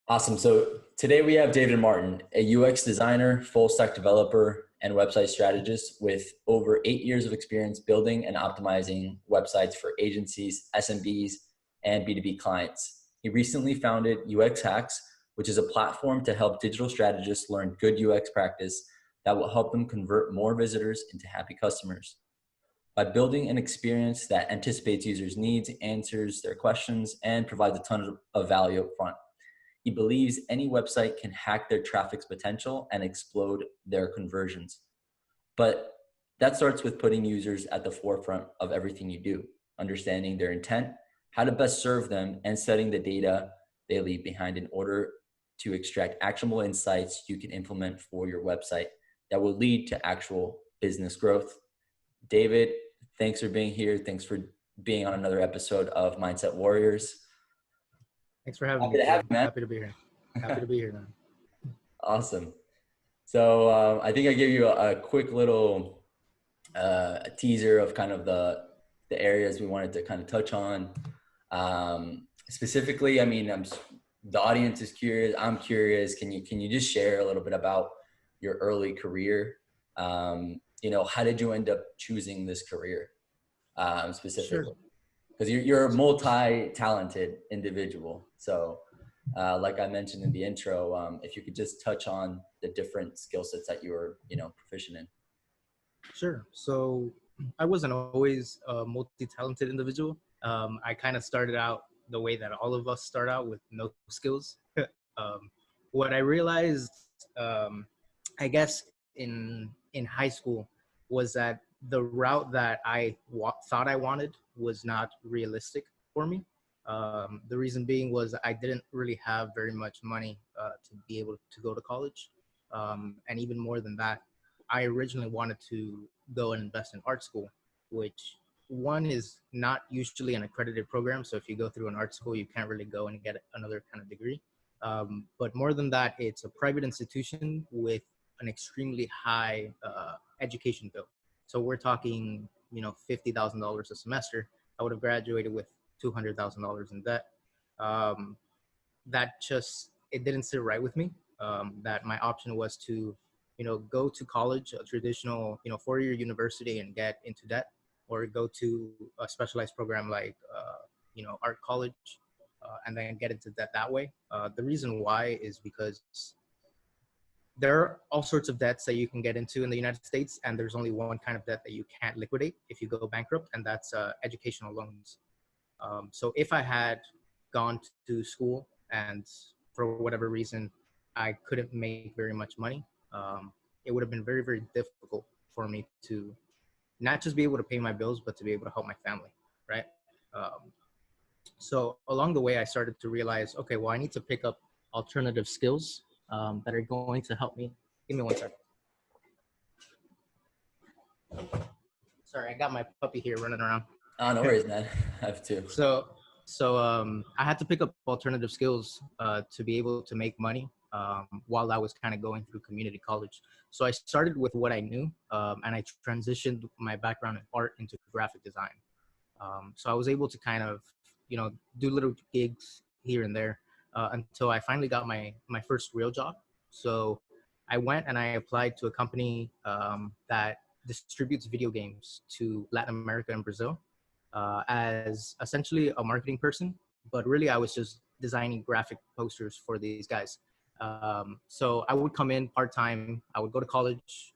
Awesome. So today we have David Martin, a UX designer, full stack developer, and website strategist with over 8 years of experience building and optimizing websites for agencies, SMBs, and B2B clients. He recently founded UX Hacks, which is a platform to help digital strategists learn good UX practice that will help them convert more visitors into happy customers. By building an experience that anticipates users' needs, answers their questions, and provides a ton of value up front. He believes any website can hack their traffic's potential and explode their conversions. But that starts with putting users at the forefront of everything you do, understanding their intent, how to best serve them, and setting the data they leave behind in order to extract actionable insights you can implement for your website that will lead to actual business growth. David, thanks for being here. Thanks for being on another episode of Mindset Warriorz. Thanks for having Happy me. to have you, man. Happy to be here. Happy to be here, man. Awesome. So I think I gave you a quick little teaser of kind of the areas we wanted to kind of touch on. Specifically, I mean, the audience is curious. I'm curious. Can you just share a little bit about your early career? How did you end up choosing this career specifically? Because you're a multi-talented individual. So like I mentioned in the intro, if you could just touch on the different skill sets that you were, proficient in. Sure. So I wasn't always a multi-talented individual. I kind of started out the way that all of us start out, with no skills. What I realized, I guess in high school, was that the route that I thought I wanted was not realistic for me. The reason being was I didn't really have very much money to be able to go to college. And even more than that, I originally wanted to go and invest in art school, which one is not usually an accredited program. So if you go through an art school, you can't really go and get another kind of degree. But more than that, it's a private institution with an extremely high education bill. So we're talking, $50,000 a semester. I would have graduated with $200,000 in debt. It didn't sit right with me. That my option was to, go to college, a traditional, 4-year university, and get into debt, or go to a specialized program like, art college, and then get into debt that way. The reason why is because there are all sorts of debts that you can get into in the United States, and there's only one kind of debt that you can't liquidate if you go bankrupt, and that's educational loans. So if I had gone to school and for whatever reason I couldn't make very much money, it would have been very, very difficult for me to not just be able to pay my bills, but to be able to help my family, right? So along the way, I started to realize, okay, well, I need to pick up alternative skills that are going to help me. Give me one second. Sorry, I got my puppy here running around. Oh, no worries, man. I have to. So I had to pick up alternative skills to be able to make money while I was kind of going through community college. So I started with what I knew, and I transitioned my background in art into graphic design. So I was able to kind of, do little gigs here and there until I finally got my first real job. So I went and I applied to a company that distributes video games to Latin America and Brazil as essentially a marketing person, but really I was just designing graphic posters for these guys. So I would come in part-time, I would go to college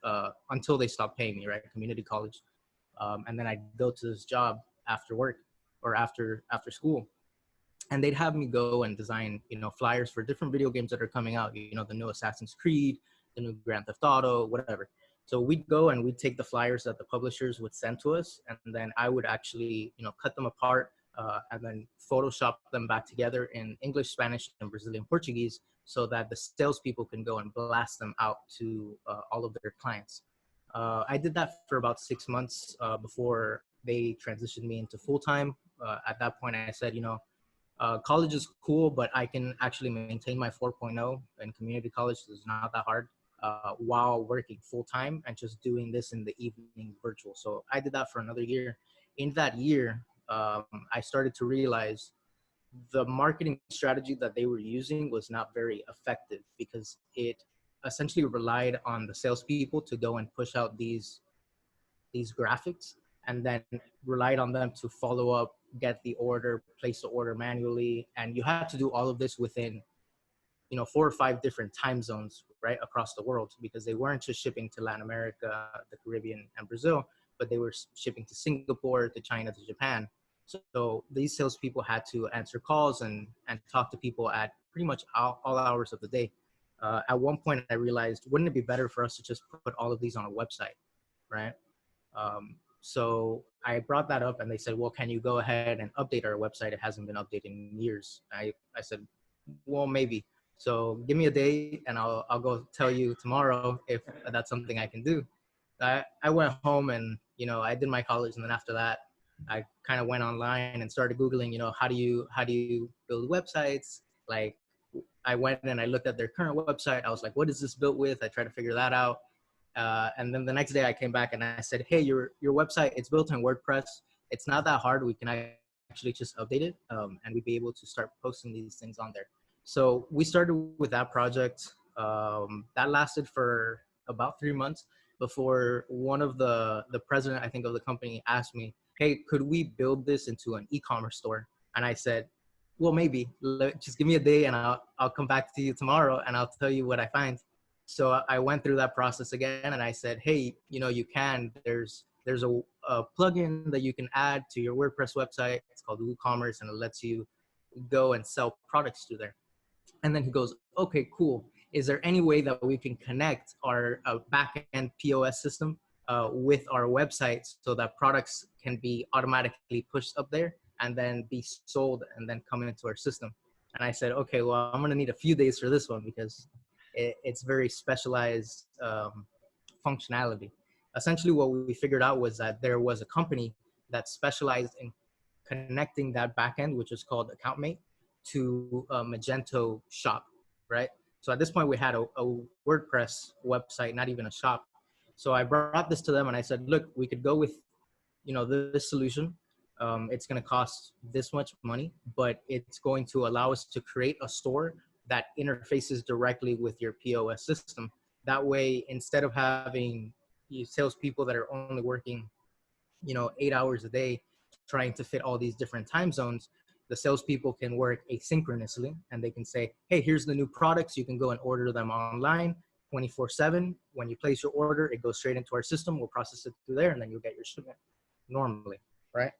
until they stopped paying me, right? Community college. And then I'd go to this job after work or after school. And they'd have me go and design, flyers for different video games that are coming out, the new Assassin's Creed, the new Grand Theft Auto, whatever. So we'd go and we'd take the flyers that the publishers would send to us, and then I would actually, cut them apart and then Photoshop them back together in English, Spanish, and Brazilian Portuguese, so that the salespeople can go and blast them out to all of their clients. I did that for about 6 months before they transitioned me into full-time. At that point, I said, college is cool, but I can actually maintain my 4.0 in community college. It's not that hard while working full-time and just doing this in the evening virtual. So I did that for another year. In that year, I started to realize the marketing strategy that they were using was not very effective because it essentially relied on the salespeople to go and push out these graphics, and then relied on them to follow up, get the order, place the order manually, and you had to do all of this within 4 or 5 different time zones right across the world, because they weren't just shipping to Latin America, the Caribbean, and Brazil, but they were shipping to Singapore, to China, to Japan. So these salespeople had to answer calls and talk to people at pretty much all hours of the day. At one point, I realized, wouldn't it be better for us to just put all of these on a website, right? So I brought that up, and they said, well, can you go ahead and update our website? It hasn't been updated in years. I said, well, maybe. So give me a day, and I'll go tell you tomorrow if that's something I can do. I went home, and I did my college, and then after that, I kind of went online and started Googling, how do you build websites? Like, I went and I looked at their current website. I was like, what is this built with? I tried to figure that out. And then the next day I came back and I said, hey, your website, it's built in WordPress. It's not that hard. We can actually just update it, and we'd be able to start posting these things on there. So we started with that project. That lasted for about 3 months before one of the president, I think, of the company asked me, hey, could we build this into an e-commerce store? And I said, well, maybe. Just give me a day, and I'll come back to you tomorrow, and I'll tell you what I find. So I went through that process again, and I said, hey, there's a plugin that you can add to your WordPress website. It's called WooCommerce, and it lets you go and sell products through there. And then he goes, okay, cool. Is there any way that we can connect our back-end POS system with our website so that products can be automatically pushed up there and then be sold and then come into our system? And I said, okay, well, I'm going to need a few days for this one because it's very specialized functionality. Essentially, what we figured out was that there was a company that specialized in connecting that backend, which is called AccountMate, to a Magento shop, right? So at this point, we had a WordPress website, not even a shop. So I brought this to them and I said, look, we could go with, this solution. It's going to cost this much money, but it's going to allow us to create a store that interfaces directly with your POS system. That way, instead of having salespeople that are only working, 8 hours a day, trying to fit all these different time zones, the salespeople can work asynchronously, and they can say, hey, here's the new products. You can go and order them online 24/7. When you place your order, it goes straight into our system. We'll process it through there, and then you'll get your shipment normally, right?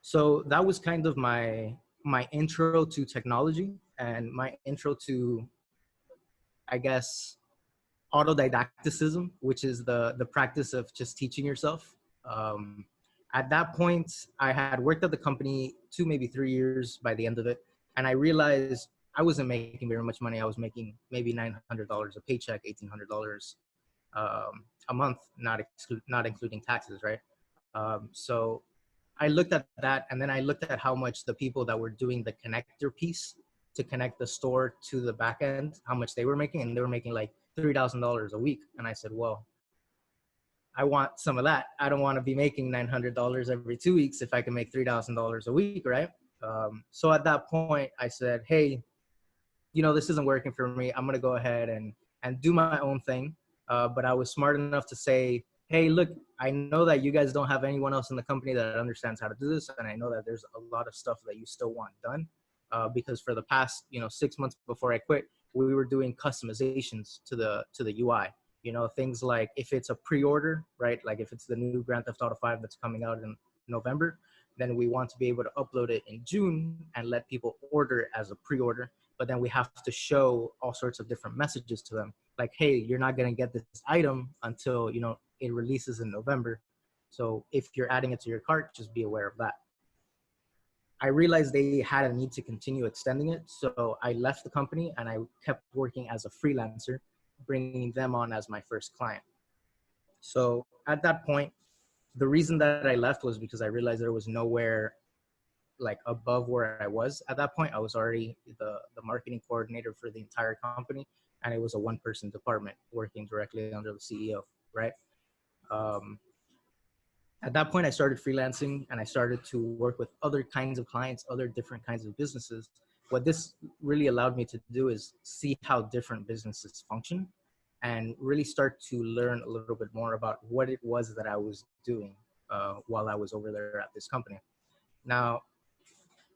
So that was kind of my intro to technology and my intro to, I guess, autodidacticism, which is the practice of just teaching yourself. At that point, I had worked at the company 2, maybe 3 years by the end of it, and I realized I wasn't making very much money. I was making maybe $900 a paycheck, $1,800 a month, not including taxes, right? So I looked at that, and then I looked at how much the people that were doing the connector piece to connect the store to the back end, how much they were making, and they were making like $3,000 a week. And I said, well, I want some of that. I don't want to be making $900 every 2 weeks if I can make $3,000 a week, right? So at that point, I said, hey, this isn't working for me. I'm going to go ahead and do my own thing. But I was smart enough to say, hey, look, I know that you guys don't have anyone else in the company that understands how to do this. And I know that there's a lot of stuff that you still want done. Because for the past, 6 months before I quit, we were doing customizations to the UI. Things like if it's a pre-order, right? Like if it's the new Grand Theft Auto 5 that's coming out in November, then we want to be able to upload it in June and let people order it as a pre-order. But then we have to show all sorts of different messages to them. Like, hey, you're not going to get this item until, it releases in November. So if you're adding it to your cart, just be aware of that. I realized they had a need to continue extending it. So I left the company and I kept working as a freelancer, bringing them on as my first client. So at that point, the reason that I left was because I realized there was nowhere like above where I was. At that point, I was already the marketing coordinator for the entire company, and it was a one-person department working directly under the CEO, right? At that point, I started freelancing and I started to work with other kinds of clients, other different kinds of businesses. What this really allowed me to do is see how different businesses function and really start to learn a little bit more about what it was that I was doing while I was over there at this company. Now,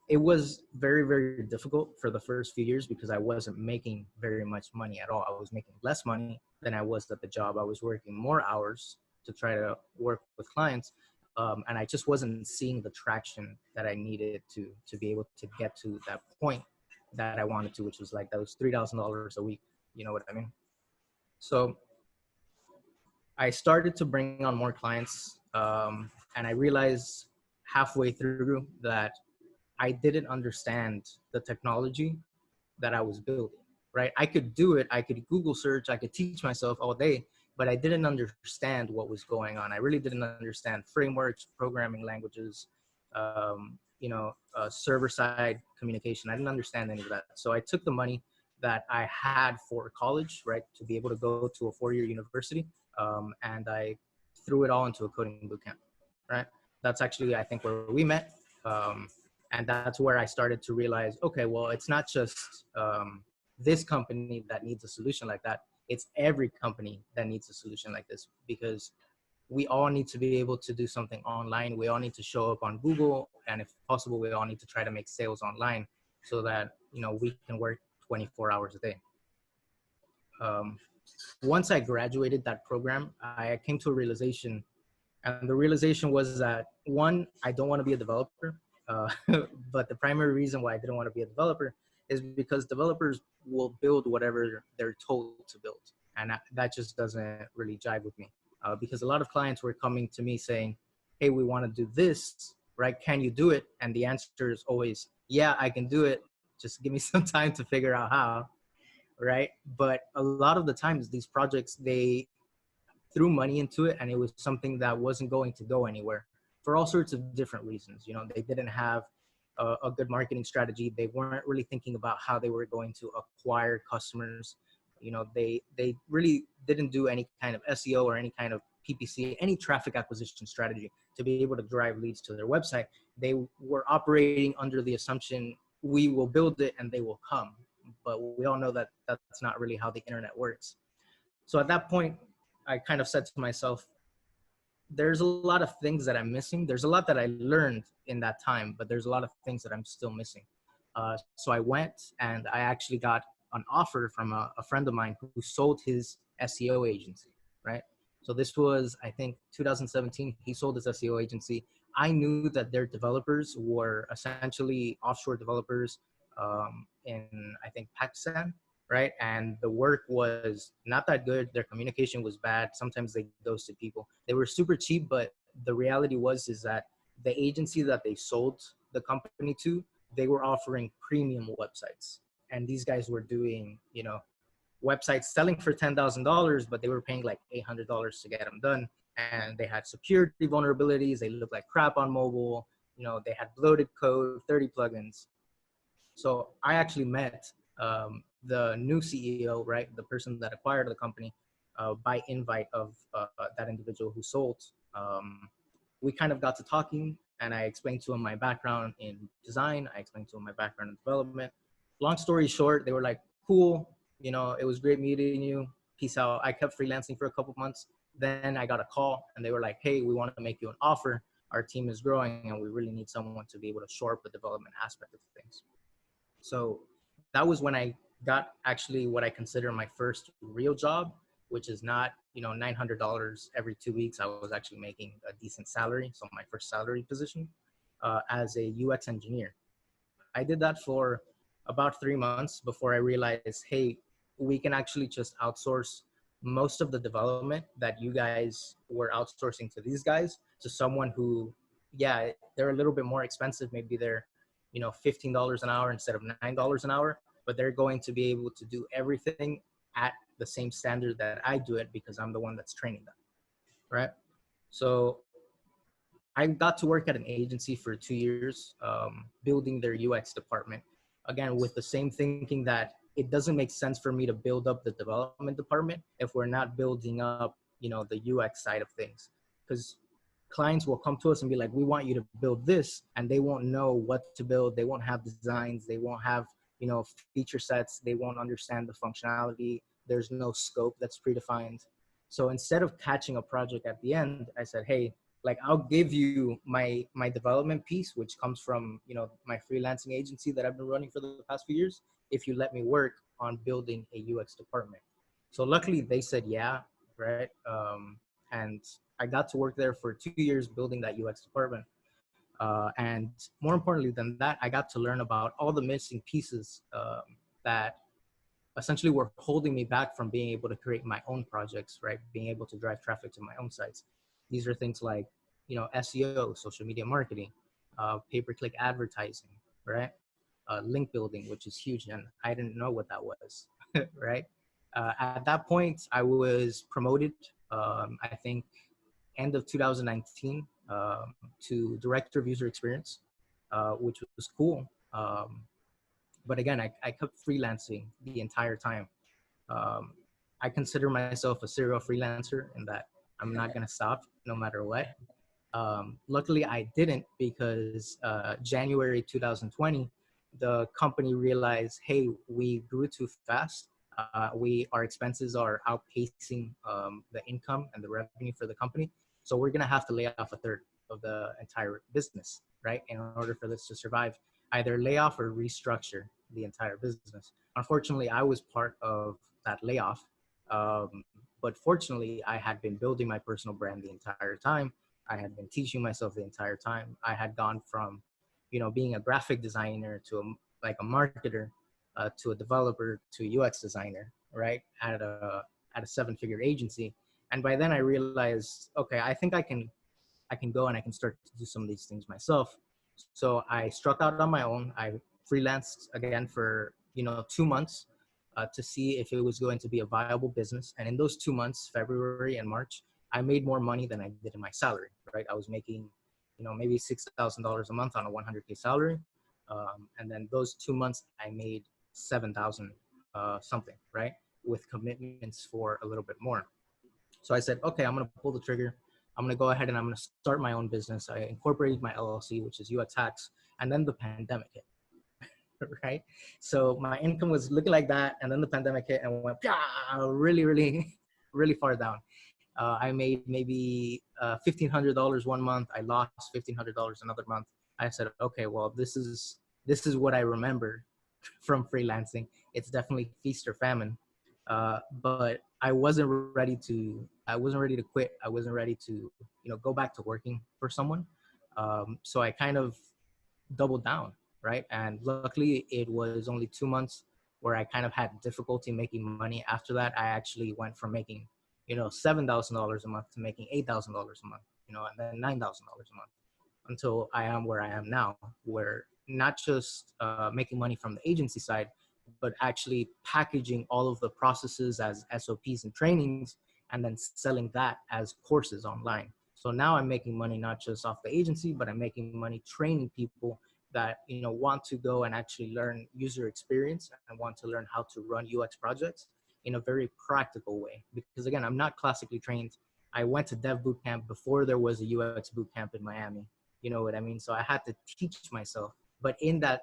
it was very, very difficult for the first few years because I wasn't making very much money at all. I was making less money than I was at the job. I was working more hours to try to work with clients. And I just wasn't seeing the traction that I needed to be able to get to that point that I wanted to, which was like, that was $3,000 a week. You know what I mean? So I started to bring on more clients. And I realized halfway through that I didn't understand the technology that I was building, right? I could do it. I could Google search. I could teach myself all day, but I didn't understand what was going on. I really didn't understand frameworks, programming languages, server side communication. I didn't understand any of that. So I took the money that I had for college, right, to be able to go to a 4-year university, and I threw it all into a coding bootcamp, right? That's actually, I think, where we met. And that's where I started to realize, okay, well, it's not just this company that needs a solution like that. It's every company that needs a solution like this, because we all need to be able to do something online. We all need to show up on Google, and if possible, we all need to try to make sales online so that, we can work 24 hours a day. Once I graduated that program, I came to a realization, and the realization was that, one, I don't want to be a developer. Uh, but the primary reason why I didn't want to be a developer is because developers will build whatever they're told to build. And that just doesn't really jive with me. Because a lot of clients were coming to me saying, hey, we want to do this, right? Can you do it? And the answer is always, yeah, I can do it. Just give me some time to figure out how, right? But a lot of the times these projects, they threw money into it, and it was something that wasn't going to go anywhere for all sorts of different reasons. They didn't have a good marketing strategy. They weren't really thinking about how they were going to acquire customers. They really didn't do any kind of SEO or any kind of PPC, any traffic acquisition strategy to be able to drive leads to their website. They were operating under the assumption, we will build it and they will come. But we all know that that's not really how the internet works. So at that point, I kind of said to myself, there's a lot of things that I'm missing. There's a lot that I learned in that time, but there's a lot of things that I'm still missing. So I went and I actually got an offer from a friend of mine who sold his SEO agency, right? So this was, I think, 2017. He sold his SEO agency. I knew that their developers were essentially offshore developers in, I think, Pakistan, right? And the work was not that good. Their communication was bad. Sometimes they ghosted people. They were super cheap, but the reality is that the agency that they sold the company to, they were offering premium websites. And these guys were doing, websites selling for $10,000, but they were paying like $800 to get them done. And they had security vulnerabilities. They looked like crap on mobile. They had bloated code, 30 plugins. So I actually met the new CEO, right, the person that acquired the company, by invite of that individual who sold. We kind of got to talking, and I explained to him my background in design. I explained to him my background in development. Long story short, they were like, cool, it was great meeting you. Peace out. I kept freelancing for a couple months. Then I got a call, and they were like, hey, we want to make you an offer. Our team is growing, and we really need someone to be able to shore up the development aspect of things. So that was when I got actually what I consider my first real job, which is not, $900 every 2 weeks. I was actually making a decent salary. So my first salary position as a UX engineer. I did that for about 3 months before I realized, hey, we can actually just outsource most of the development that you guys were outsourcing to these guys to someone who, yeah, they're a little bit more expensive. Maybe they're, $15 an hour instead of $9 an hour, but they're going to be able to do everything at the same standard that I do it because I'm the one that's training them, right? So I got to work at an agency for 2 years, building their UX department. Again, with the same thinking that it doesn't make sense for me to build up the development department if we're not building up, the UX side of things. Because clients will come to us and be like, we want you to build this, and they won't know what to build. They won't have designs. They won't have, feature sets. They won't understand the functionality. There's no scope that's predefined. So instead of catching a project at the end, I said, hey, like, I'll give you my development piece, which comes from, my freelancing agency that I've been running for the past few years, if you let me work on building a UX department. So luckily they said, yeah, right. And I got to work there for 2 years building that UX department. And more importantly than that, I got to learn about all the missing pieces that essentially were holding me back from being able to create my own projects, right? Being able to drive traffic to my own sites. These are things like, SEO, social media marketing, pay-per-click advertising, right? Link building, which is huge, and I didn't know what that was, right? At that point, I was promoted, I think, end of 2019 to director of user experience, which was cool. But again, I kept freelancing the entire time. Um, I consider myself a serial freelancer in that I'm not going to stop no matter what. Luckily, I didn't, because January 2020, the company realized, hey, we grew too fast. Our expenses are outpacing the income and the revenue for the company. So we're going to have to lay off a third of the entire business, right? In order for this to survive, either lay off or restructure the entire business. Unfortunately, I was part of that layoff. Um, but fortunately, I had been building my personal brand the entire time. I had been teaching myself the entire time. I had gone from, being a graphic designer to a marketer, to a developer, to a UX designer, right? At a 7-figure agency. And by then I realized, okay, I think I can go and I can start to do some of these things myself. So I struck out on my own. I freelanced again for 2 months to see if it was going to be a viable business. And in those 2 months, February and March, I made more money than I did in my salary. Right, I was making maybe $6,000 a month on a 100K salary, and then those 2 months I made 7,000 something. Right, with commitments for a little bit more. So I said, okay, I'm going to pull the trigger. I'm going to go ahead and I'm going to start my own business. I incorporated my LLC, which is UX Hacks, and then the pandemic hit, right? So my income was looking like that, and then the pandemic hit and went really, really, really far down. I made maybe $1,500 one month. I lost $1,500 another month. I said, okay, well, this is what I remember from freelancing. It's definitely feast or famine. But I wasn't ready to quit. I wasn't ready to, go back to working for someone. So I kind of doubled down, right? And luckily it was only 2 months where I kind of had difficulty making money. After that, I actually went from making, $7,000 a month to making $8,000 a month, and then $9,000 a month, until I am where I am now, where not just making money from the agency side, but actually packaging all of the processes as SOPs and trainings, and then selling that as courses online. So now I'm making money not just off the agency, but I'm making money training people that want to go and actually learn user experience and want to learn how to run UX projects in a very practical way. Because again, I'm not classically trained. I went to Dev Bootcamp before there was a UX Bootcamp in Miami. You know what I mean? So I had to teach myself. But in that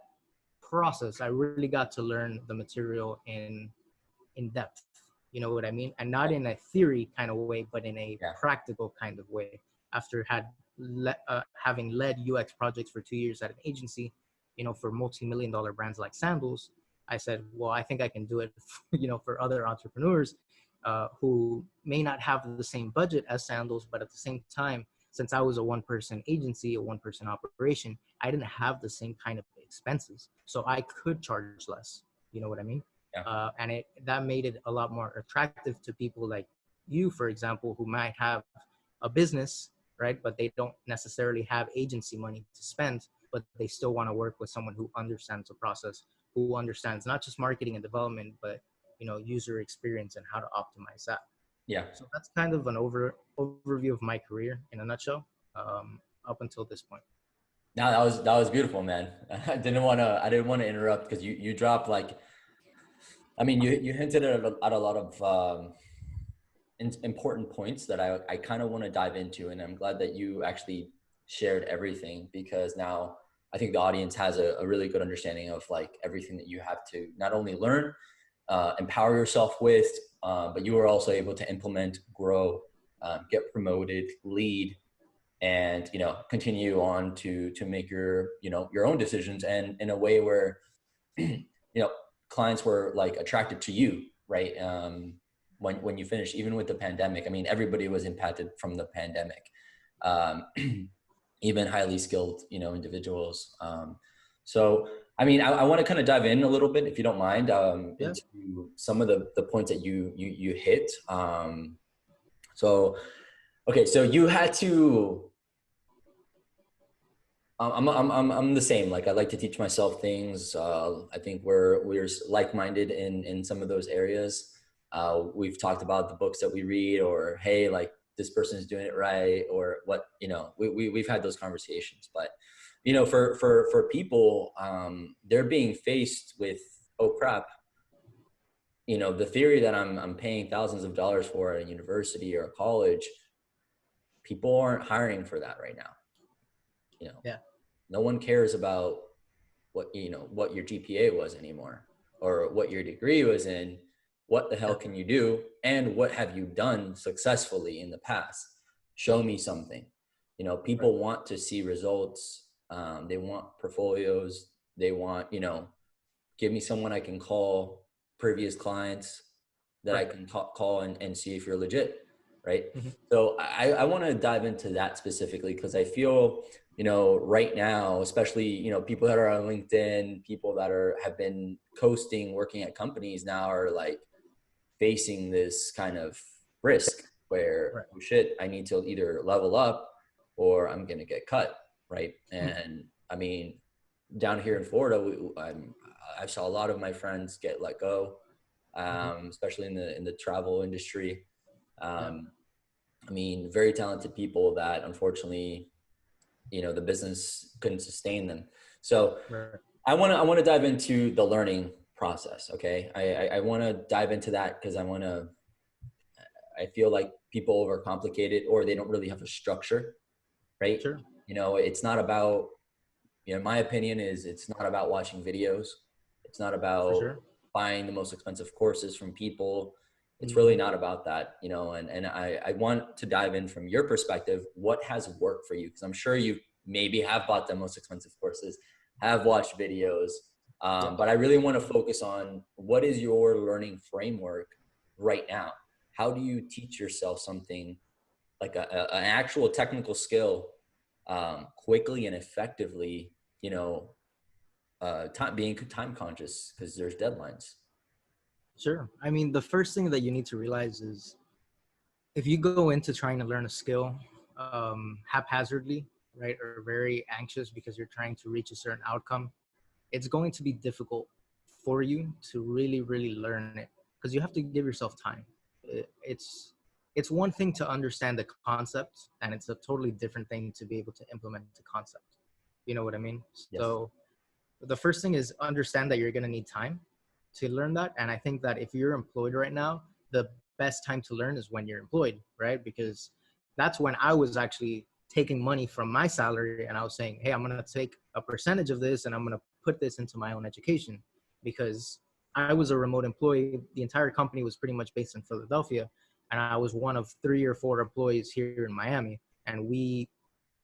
process, I really got to learn the material in depth. You know what I mean? And not in a theory kind of way, but in a practical kind of way. After having led UX projects for 2 years at an agency, for multi-million-dollar brands like Sandals, I said, well, I think I can do it, for other entrepreneurs who may not have the same budget as Sandals, but at the same time, since I was a one-person agency, a one-person operation, I didn't have the same kind of expenses, so I could charge less. You know what I mean? Yeah. And that made it a lot more attractive to people like you, for example, who might have a business, right? But they don't necessarily have agency money to spend, but they still want to work with someone who understands the process, who understands not just marketing and development, but user experience and how to optimize that. Yeah. So that's kind of an overview of my career in a nutshell, up until this point. No, that was beautiful, man. I didn't want to interrupt because you dropped, like, I mean, you hinted at a lot of important points that I kind of want to dive into. And I'm glad that you actually shared everything, because now I think the audience has a really good understanding of like everything that you have to not only learn, empower yourself with, but you are also able to implement, grow, get promoted, lead, and, you know, continue on to make your, you know, your own decisions, and in a way where, you know, clients were like attracted to you, right? When you finish, even with the pandemic, I mean, everybody was impacted from the pandemic, um, even highly skilled, you know, individuals. So, I mean, I want to kind of dive in a little bit, if you don't mind, Yeah. into some of the points that you hit. So, okay, so you had to. I'm the same. Like, I like to teach myself things. I think we're like-minded in some of those areas. We've talked about the books that we read, or hey, like this person is doing it right, or what, you know, we've had those conversations. But, you know, for people, they're being faced with, oh crap, you know, the theory that I'm paying thousands of dollars for at a university or a college, people aren't hiring for that right now. You know, Yeah. no one cares about what, you know, what your GPA was anymore, or what your degree was in. What the hell Yeah. can you do, and what have you done successfully in the past? Show me something. You know, Right. people want to see results. They want portfolios. They want, you know, give me someone I can call, previous clients that I Right. can call and see if you're legit, right? Hmm. So I want to dive into that specifically, because I feel, you know, right now, especially, you know, people that are on LinkedIn, people that have been coasting, working at companies now, are like facing this kind of risk where, Right. oh shit, I need to either level up or I'm going to get cut, right? Mhm. And I mean, down here in Florida, I saw a lot of my friends get let go, Mhm. especially in the travel industry. Yeah. Um, I mean, very talented people that unfortunately, you know, the business couldn't sustain them. So Right. I want to dive into the learning process. Okay, I want to dive into that because I feel like people overcomplicate it, or they don't really have a structure, right? Sure. You know, it's not about, you know, my opinion is, it's not about watching videos. It's not For about sure. buying the most expensive courses from people. It's really Hmm. not about that, you know, and I want to dive in from your perspective. What has worked for you? Because I'm sure you maybe have bought the most expensive courses, have watched videos, Yeah. but I really want to focus on, what is your learning framework right now? How do you teach yourself something like an actual technical skill, quickly and effectively, you know, being time conscious, because there's deadlines. Sure. I mean, the first thing that you need to realize is if you go into trying to learn a skill haphazardly, right, or very anxious because you're trying to reach a certain outcome, it's going to be difficult for you to really, really learn it because you have to give yourself time. It's one thing to understand the concept, and it's a totally different thing to be able to implement the concept. You know what I mean? Yes. So the first thing is understand that you're going to need time to learn that. And I think that if you're employed right now, the best time to learn is when you're employed, right? Because that's when I was actually taking money from my salary and I was saying, hey, I'm going to take a percentage of this and I'm going to put this into my own education, because I was a remote employee. The entire company was pretty much based in Philadelphia, and I was one of 3 or 4 employees here in Miami. And we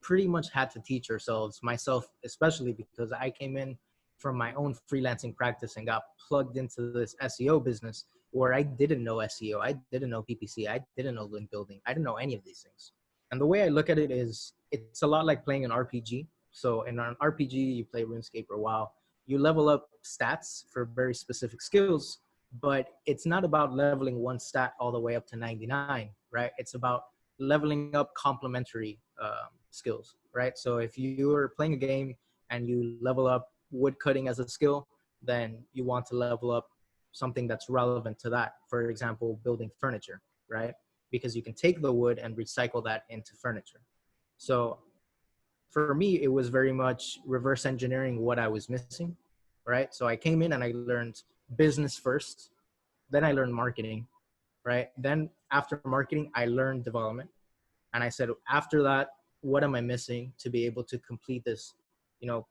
pretty much had to teach ourselves, myself especially, because I came in from my own freelancing practice and got plugged into this SEO business where I didn't know SEO, I didn't know PPC, I didn't know link building, I didn't know any of these things. And the way I look at it is, it's a lot like playing an RPG. So in an RPG, you play RuneScape for a while, you level up stats for very specific skills, but it's not about leveling one stat all the way up to 99, right? It's about leveling up complementary skills, right? So if you are playing a game and you level up wood cutting as a skill, then you want to level up something that's relevant to that. For example, building furniture, right? Because you can take the wood and recycle that into furniture. So for me, it was very much reverse engineering what I was missing, right? So I came in and I learned business first, then I learned marketing, right? Then after marketing, I learned development. And I said, after that, what am I missing to be able to complete this, you know,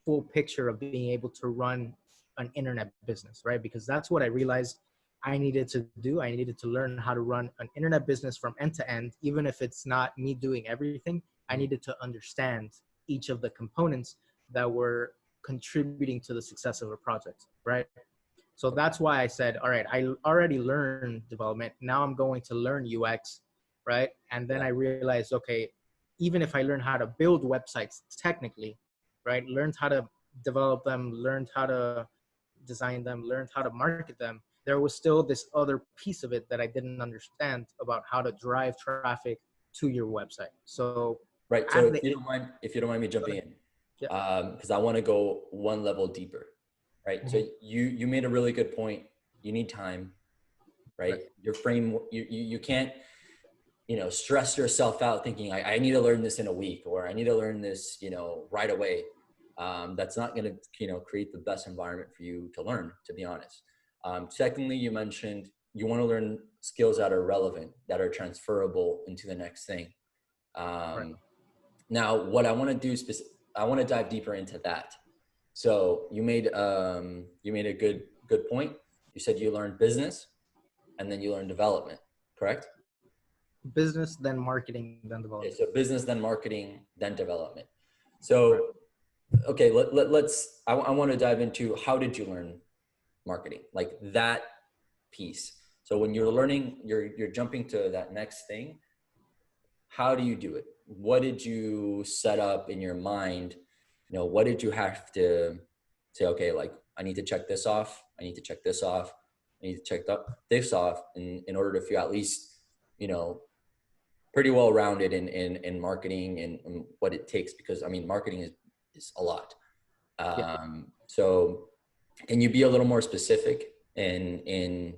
full picture of being able to run an internet business, right? Because that's what I realized I needed to do. I needed to learn how to run an internet business from end to end, even if it's not me doing everything. I needed to understand each of the components that were contributing to the success of a project, right? So that's why I said, all right, I already learned development. Now I'm going to learn UX, right? And then Yeah. I realized, okay, even if I learn how to build websites technically, right? Learned how to develop them, learned how to design them, learned how to market them. There was still this other piece of it that I didn't understand about how to drive traffic to your website. So Right. So at the if you don't mind me jumping in, yeah. because I want to go one level deeper, right? So Mhm. you made a really good point. You need time, right? Right. Your frame, you can't, stress yourself out thinking I need to learn this in a week, or I need to learn this, right away. That's not going to, create the best environment for you to learn, to be honest. Secondly, you mentioned you want to learn skills that are relevant, that are transferable into the next thing. Right. Now, what I want to do I want to dive deeper into that. So you made a good point. You said you learned business and then you learned development, correct? Business, then marketing, then Okay, development. so business, then marketing, then development. Right. So okay, let's. I want to dive into how did you learn marketing, like that piece. So when you're learning, you're jumping to that next thing. How do you do it? What did you set up in your mind? What did you have to say? Okay, like I need to check this off. I need to check this off. I need to check this off in order to feel at least you know pretty well rounded in marketing and what it takes, because I mean marketing is a lot. Yeah. So can you be a little more specific in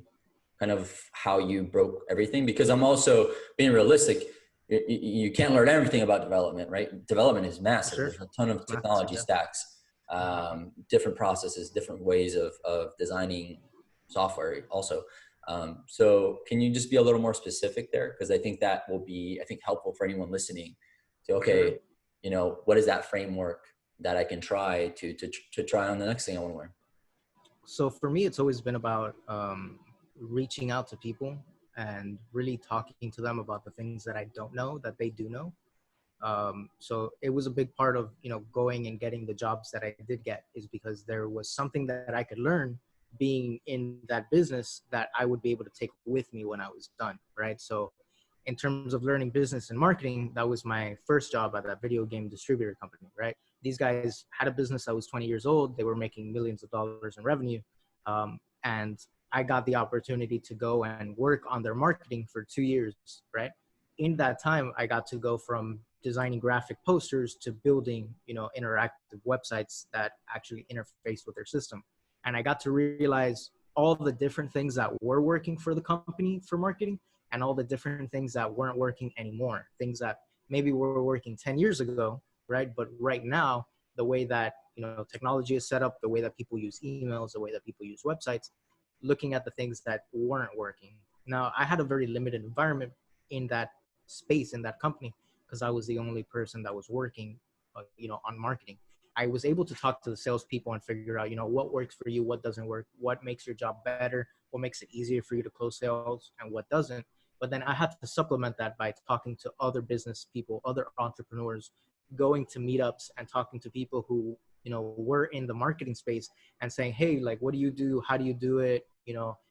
kind of how you broke everything? Because I'm also being realistic. You can't learn everything about development, right? Development is For massive. sure. There's a ton of It's massive. technology Yeah. stacks, Mhm. different processes, different ways of designing software also. So can you just be a little more specific there? Because I think that will be, I think, helpful for anyone listening to, For sure. okay, what is that framework that I can try to try on the next thing I want to learn? So for me, it's always been about reaching out to people and really talking to them about the things that I don't know that they do know. So it was a big part of going and getting the jobs that I did get, is because there was something that I could learn being in that business that I would be able to take with me when I was done, right? So in terms of learning business and marketing, that was my first job at that video game distributor company, right? These guys had a business that was 20 years old. They were making millions of dollars in revenue. And I got the opportunity to go and work on their marketing for 2 years, right? In that time, I got to go from designing graphic posters to building, interactive websites that actually interface with their system. And I got to realize all the different things that were working for the company for marketing, and all the different things that weren't working anymore. Things that maybe were working 10 years ago, right? But right now, the way that technology is set up, the way that people use emails, the way that people use websites, looking at the things that weren't working. Now, I had a very limited environment in that space, in that company, because I was the only person that was working, on marketing. I was able to talk to the salespeople and figure out, what works for you, what doesn't work, what makes your job better, what makes it easier for you to close sales, and what doesn't. But then I had to supplement that by talking to other business people, other entrepreneurs, going to meetups and talking to people who, were in the marketing space, and saying, hey, like, what do you do? How do you do it?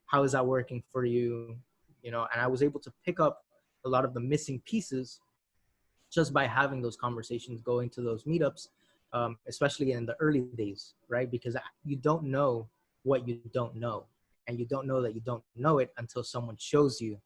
How is that working for you? And I was able to pick up a lot of the missing pieces just by having those conversations, going to those meetups, especially in the early days, right? Because you don't know what you don't know. And you don't know that you don't know it until someone shows you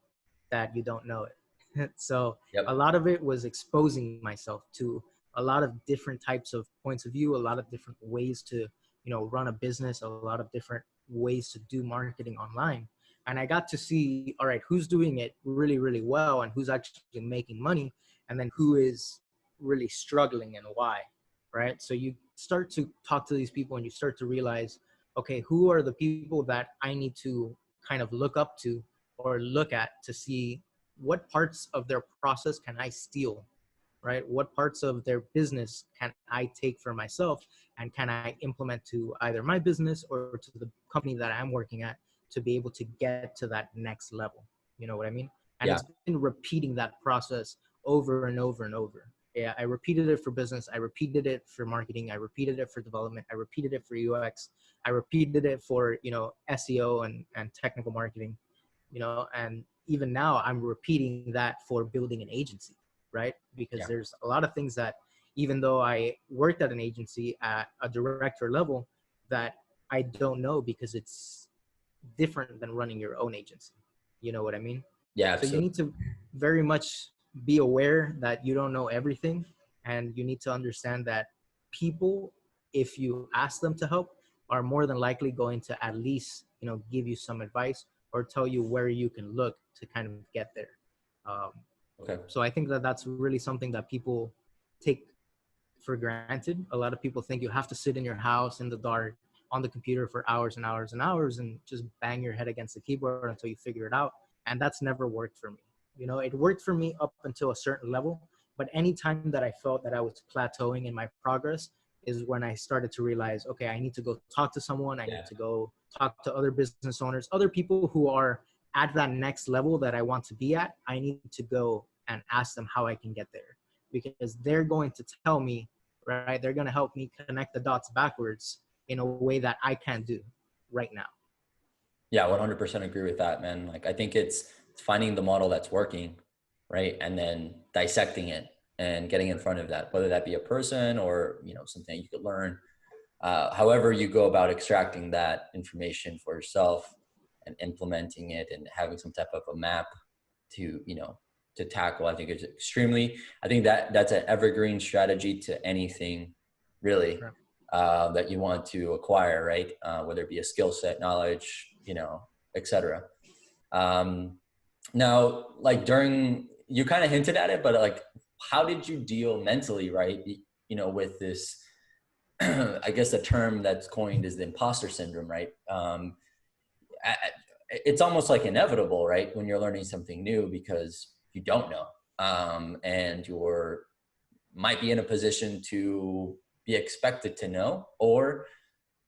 that you don't know it. So a Yep. lot of it was exposing myself to a lot of different types of points of view, a lot of different ways to, run a business, a lot of different ways to do marketing online. And I got to see, all right, who's doing it really, really well, and who's actually making money, and then who is really struggling and why, right? So you start to talk to these people and you start to realize, okay, who are the people that I need to kind of look up to, or look at to see what parts of their process can I steal, right? What parts of their business can I take for myself and can I implement to either my business or to the company that I'm working at to be able to get to that next level? You know what I mean? And Yeah. it's been repeating that process over and over and over. Yeah, I repeated it for business. I repeated it for marketing. I repeated it for development. I repeated it for UX. I repeated it for, SEO and technical marketing, and even now I'm repeating that for building an agency, right? Because Yeah. there's a lot of things that, even though I worked at an agency at a director level, that I don't know because it's different than running your own agency. You know what I mean? Yeah, So you absolutely. need to very much be aware that you don't know everything, and you need to understand that people, if you ask them to help, are more than likely going to at least give you some advice or tell you where you can look to kind of get there. Um, Okay. so I think that that's really something that people take for granted. A lot of people think you have to sit in your house in the dark on the computer for hours and hours and hours and just bang your head against the keyboard until you figure it out. And that's never worked for me. It worked for me up until a certain level, but anytime that I felt that I was plateauing in my progress is when I started to realize, okay, I need to go talk to someone. I need Yeah. to go talk to other business owners, other people who are at that next level that I want to be at. I need to go and ask them how I can get there, because they're going to tell me, right? They're going to help me connect the dots backwards in a way that I can't do right now. Yeah, 100% agree with that, man. Like, I think it's finding the model that's working, right? And then dissecting it and getting in front of that, whether that be a person or, something you could learn. However you go about extracting that information for yourself and implementing it and having some type of a map to, to tackle, I think is extremely, I think that's an evergreen strategy to anything really, Sure. that you want to acquire, right? Whether it be a skill set, knowledge, et cetera. Now, like you kind of hinted at it, but like, how did you deal mentally, right? With this, I guess the term that's coined is the imposter syndrome, right? It's almost like inevitable, right? When you're learning something new because you don't know, and you're might be in a position to be expected to know, or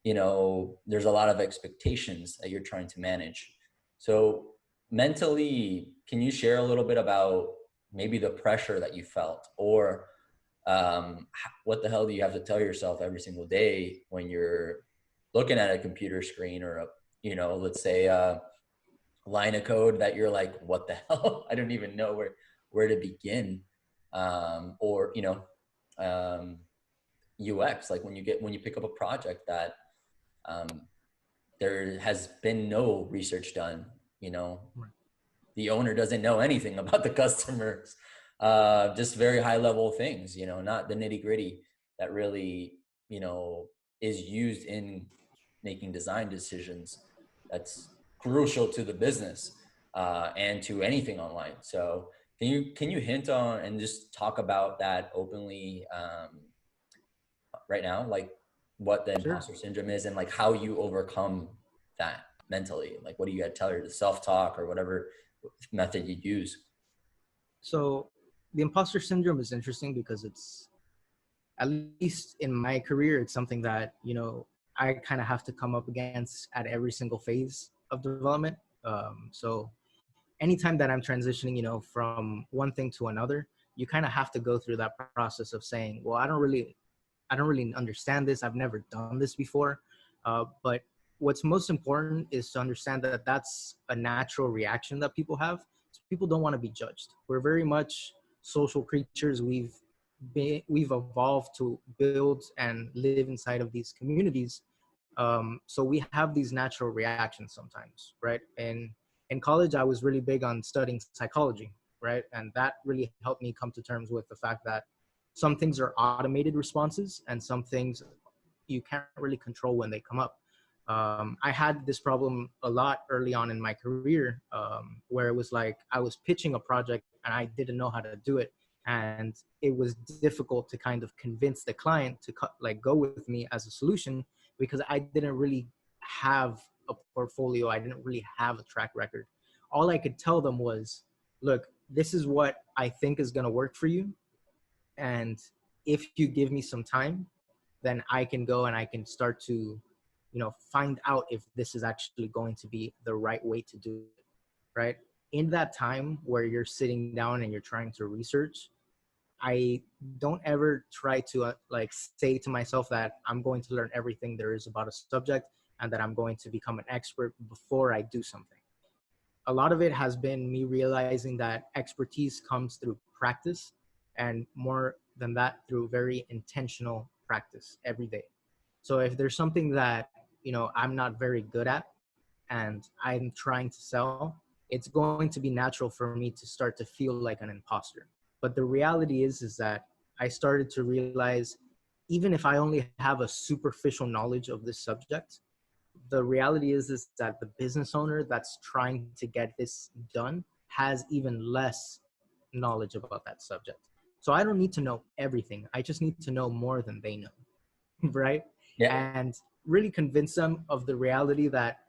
there's a lot of expectations that you're trying to manage. So mentally, can you share a little bit about maybe the pressure that you felt, or what the hell do you have to tell yourself every single day when you're looking at a computer screen or let's say a line of code that you're like, what the hell? I don't even know where to begin. Or, um, UX, like when you pick up a project that um, there has been no research done, Right. the owner doesn't know anything about the customers, just very high level things, not the nitty gritty that really, is used in making design decisions. That's crucial to the business, and to anything online. So can you hint on and just talk about that openly, right now, like what the Sure. imposter syndrome is and like how you overcome that mentally? Like, what do you got to tell her, to self-talk or whatever method you use? So the imposter syndrome is interesting because it's, at least in my career, it's something that, I kind of have to come up against at every single phase of development. So anytime that I'm transitioning, from one thing to another, you kind of have to go through that process of saying, well, I don't really understand this. I've never done this before. But what's most important is to understand that that's a natural reaction that people have. So people don't want to be judged. We're very much social creatures. We've evolved to build and live inside of these communities. So we have these natural reactions sometimes, right? And in college, I was really big on studying psychology, right? And that really helped me come to terms with the fact that some things are automated responses and some things you can't really control when they come up. I had this problem a lot early on in my career, where it was like I was pitching a project and I didn't know how to do it. And it was difficult to kind of convince the client to go with me as a solution, because I didn't really have a portfolio. I didn't really have a track record all I could tell them was, look, this is what I think is going to work for you. And if you give me some time, then I can go and I can start to, find out if this is actually going to be the right way to do it, right? In that time where you're sitting down and you're trying to research, I don't ever try to like say to myself that I'm going to learn everything there is about a subject and that I'm going to become an expert before I do something. A lot of it has been me realizing that expertise comes through practice, and more than that, through very intentional practice every day. So if there's something that, I'm not very good at and I'm trying to sell, it's going to be natural for me to start to feel like an imposter. But the reality is that I started to realize, even if I only have a superficial knowledge of this subject, the reality is that the business owner that's trying to get this done has even less knowledge about that subject. So I don't need to know everything. I just need to know more than they know, right? Yeah. And really convince them of the reality that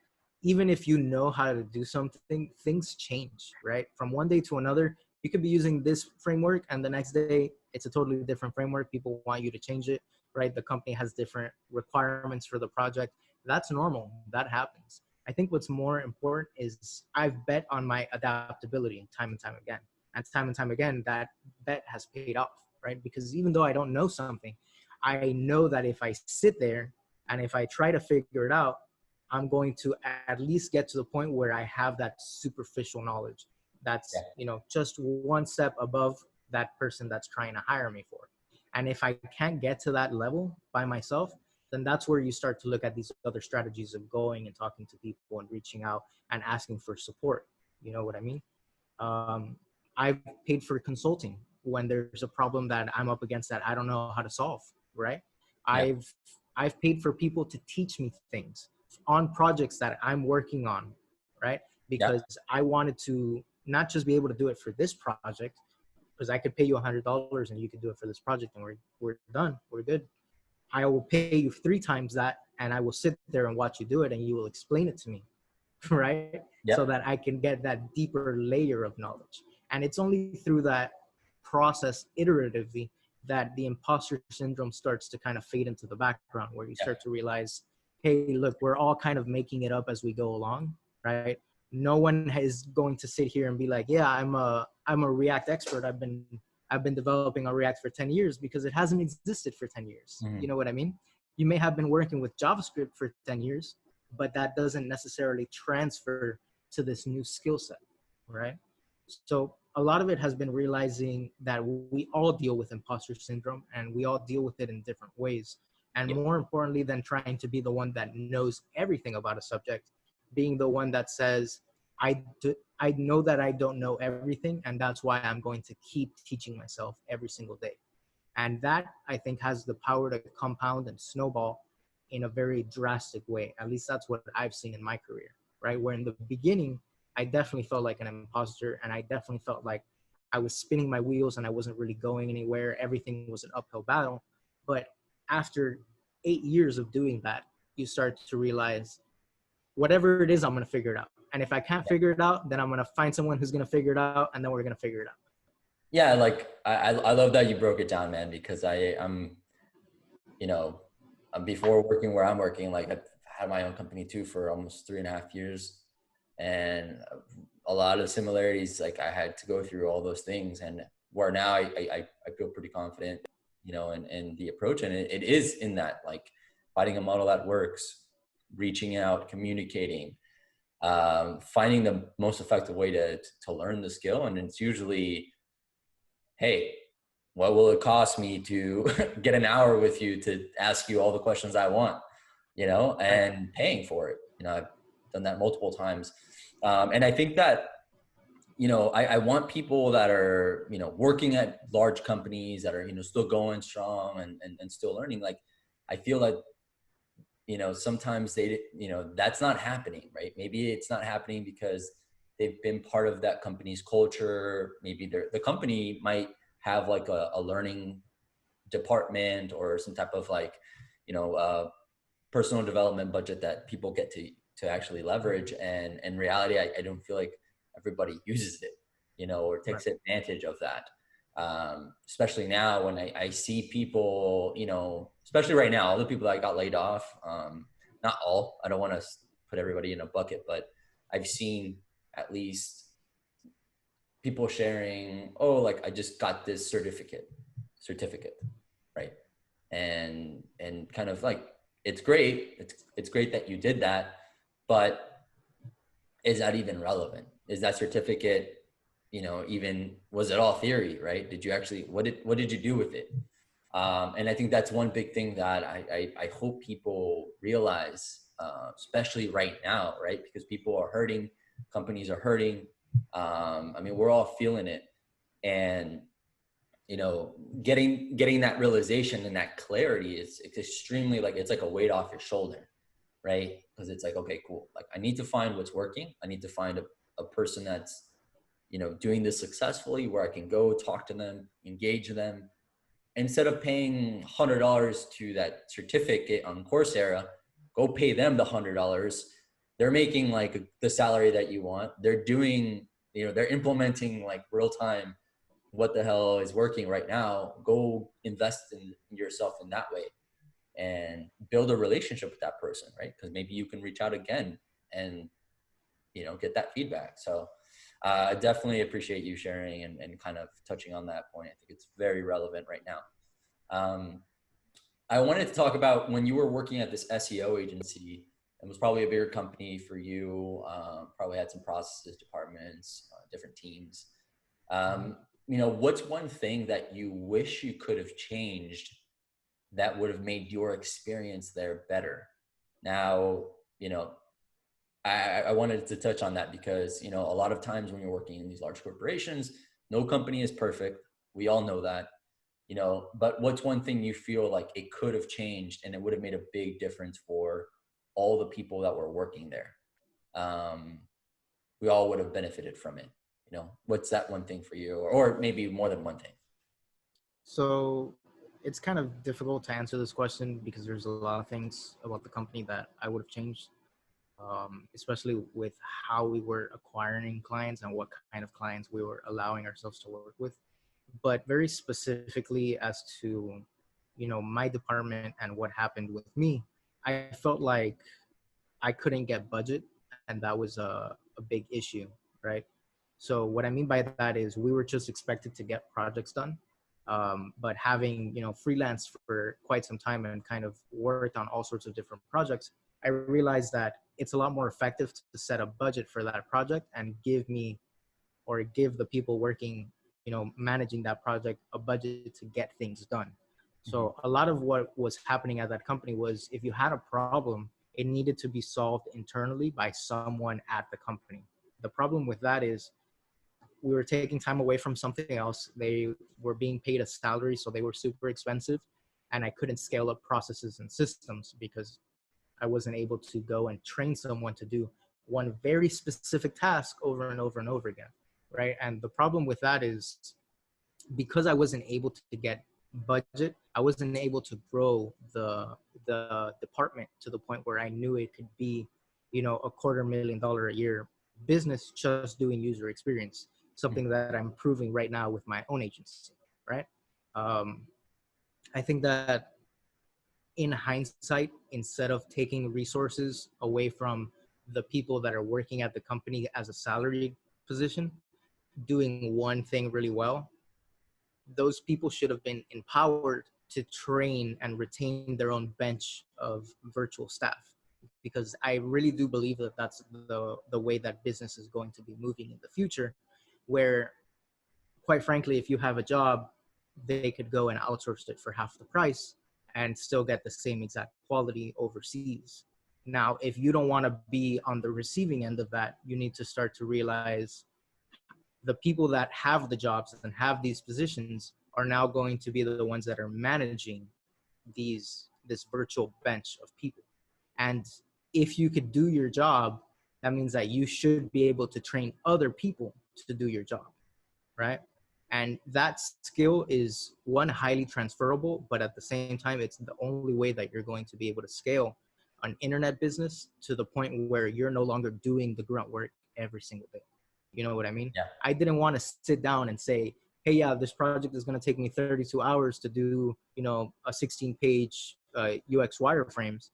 even if you know how to do something, things change, right? From one day to another, you could be using this framework and the next day it's a totally different framework. People want you to change it, right? The company has different requirements for the project. That's normal. That happens. I think what's more important is I've bet on my adaptability time and time again. And time again, that bet has paid off, right? Because even though I don't know something, I know that if I sit there and if I try to figure it out, I'm going to at least get to the point where I have that superficial knowledge Yeah. that's, just one step above that person that's trying to hire me for. And if I can't get to that level by myself, then that's where you start to look at these other strategies of going and talking to people and reaching out and asking for support. You know what I mean? Um, I've paid for consulting when there's a problem that I'm up against that I don't know how to solve, right? Yeah. I've paid for people to teach me things on projects that I'm working on, right? Yeah. Because I wanted to not just be able to do it for this project, because I could pay you $100 and you could do it for this project and we're done, we're good. I will pay you 3 times that and I will sit there and watch you do it and you will explain it to me, right? Yeah. So that I can get that deeper layer of knowledge. And it's only through that process iteratively that the imposter syndrome starts to kind of fade into the background, where you Yeah. start to realize, hey, look, we're all kind of making it up as we go along, right? No one is going to sit here and be like, yeah, I'm a React expert. I've been developing on React for 10 years, because it hasn't existed for 10 years. Mhm. You know what I mean? You may have been working with JavaScript for 10 years, but that doesn't necessarily transfer to this new skill set, right? So a lot of it has been realizing that we all deal with imposter syndrome and we all deal with it in different ways. And Yeah. more importantly than trying to be the one that knows everything about a subject, being the one that says, I know that I don't know everything, and that's why I'm going to keep teaching myself every single day. And that, I think, has the power to compound and snowball in a very drastic way. At least that's what I've seen in my career, right? Where in the beginning, I definitely felt like an imposter, and I definitely felt like I was spinning my wheels and I wasn't really going anywhere. Everything was an uphill battle. But after 8 years of doing that, you start to realize, whatever it is, I'm going to figure it out. And if I can't figure it out, then I'm going to find someone who's going to figure it out, and then we're going to figure it out. Yeah. Like I love that you broke it down, man, because I'm, you know, before working where I'm working, like I've had my own company too for almost 3.5 years, and a lot of similarities. Like I had to go through all those things, and where now I feel pretty confident, in the approach, and it is in that, like, finding a model that works, reaching out, communicating, finding the most effective way to learn the skill. And it's usually, hey, what will it cost me to get an hour with you to ask you all the questions I want, and paying for it. I've done that multiple times. And I think that, I want people that are, working at large companies that are, still going strong and still learning. Like, I feel like, sometimes that's not happening, right? Maybe it's not happening because they've been part of that company's culture. Maybe the company might have like a learning department or some type of, like, personal development budget that people get to actually leverage. And in reality, I don't feel like everybody uses it, or takes advantage of that. Especially now when I see people, especially right now, all the people that got laid off, not all, I don't want to put everybody in a bucket, but I've seen at least people sharing, oh, like I just got this certificate, right? And kind of like, it's great. It's great that you did that, but is that even relevant? Is that certificate, even, was it all theory, right? Did you actually, what did you do with it? And I think that's one big thing that I hope people realize, especially right now, right? Because people are hurting, companies are hurting. I mean, we're all feeling it. And, getting that realization and that clarity it's extremely, like, it's like a weight off your shoulder, right? Because it's like, okay, cool. Like, I need to find what's working. I need to find a person that's, doing this successfully, where I can go talk to them, engage them. Instead of paying $100 to that certificate on Coursera, go pay them the $100. They're making like the salary that you want. They're doing, they're implementing like real time what the hell is working right now. Go invest in yourself in that way and build a relationship with that person, right? Because maybe you can reach out again and, get that feedback. So I definitely appreciate you sharing and kind of touching on that point. I think it's very relevant right now. I wanted to talk about when you were working at this SEO agency. It was probably a bigger company for you, probably had some processes, departments, different teams. What's one thing that you wish you could have changed that would have made your experience there better? Now, I wanted to touch on that because, a lot of times when you're working in these large corporations, no company is perfect. We all know that, but what's one thing you feel like it could have changed and it would have made a big difference for all the people that were working there? We all would have benefited from it. What's that one thing for you, or maybe more than one thing? So it's kind of difficult to answer this question because there's a lot of things about the company that I would have changed, especially with how we were acquiring clients and what kind of clients we were allowing ourselves to work with. But very specifically as to, my department and what happened with me, I felt like I couldn't get budget, and that was a big issue, right? So what I mean by that is we were just expected to get projects done, but having freelance for quite some time and kind of worked on all sorts of different projects, I realized that it's a lot more effective to set a budget for that project and give the people working, managing that project, a budget to get things done. So a lot of what was happening at that company was if you had a problem, it needed to be solved internally by someone at the company. The problem with that is we were taking time away from something else. They were being paid a salary, so they were super expensive. And I couldn't scale up processes and systems because I wasn't able to go and train someone to do one very specific task over and over and over again, right? And the problem with that is because I wasn't able to get budget, I wasn't able to grow the department to the point where I knew it could be, a $250,000 a year business just doing user experience, something that I'm proving right now with my own agency, right? I think that in hindsight, instead of taking resources away from the people that are working at the company as a salaried position, doing one thing really well, those people should have been empowered to train and retain their own bench of virtual staff, because I really do believe that that's the way that business is going to be moving in the future, where quite frankly, if you have a job, they could go and outsource it for half the price and still get the same exact quality overseas. Now, if you don't want to be on the receiving end of that, you need to start to realize the people that have the jobs and have these positions are now going to be the ones that are managing this virtual bench of people. And if you could do your job, that means that you should be able to train other people to do your job, right? And that skill is, one, highly transferable, but at the same time, it's the only way that you're going to be able to scale an internet business to the point where you're no longer doing the grunt work every single day. You know what I mean? Yeah. I didn't want to sit down and say, hey, yeah, this project is going to take me 32 hours to do, a 16-page UX wireframes.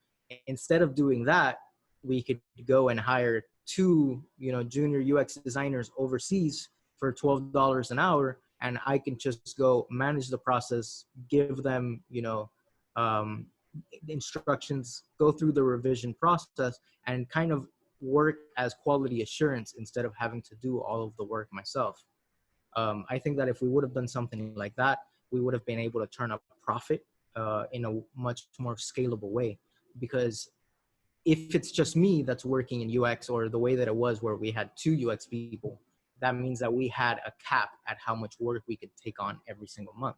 Instead of doing that, we could go and hire two, junior UX designers overseas for $12 an hour, and I can just go manage the process, give them, um, instructions, go through the revision process, and kind of work as quality assurance instead of having to do all of the work myself. I think that if we would have done something like that, we would have been able to turn up profit in a much more scalable way. Because if it's just me that's working in UX, or the way that it was where we had two UX people, that means that we had a cap at how much work we could take on every single month.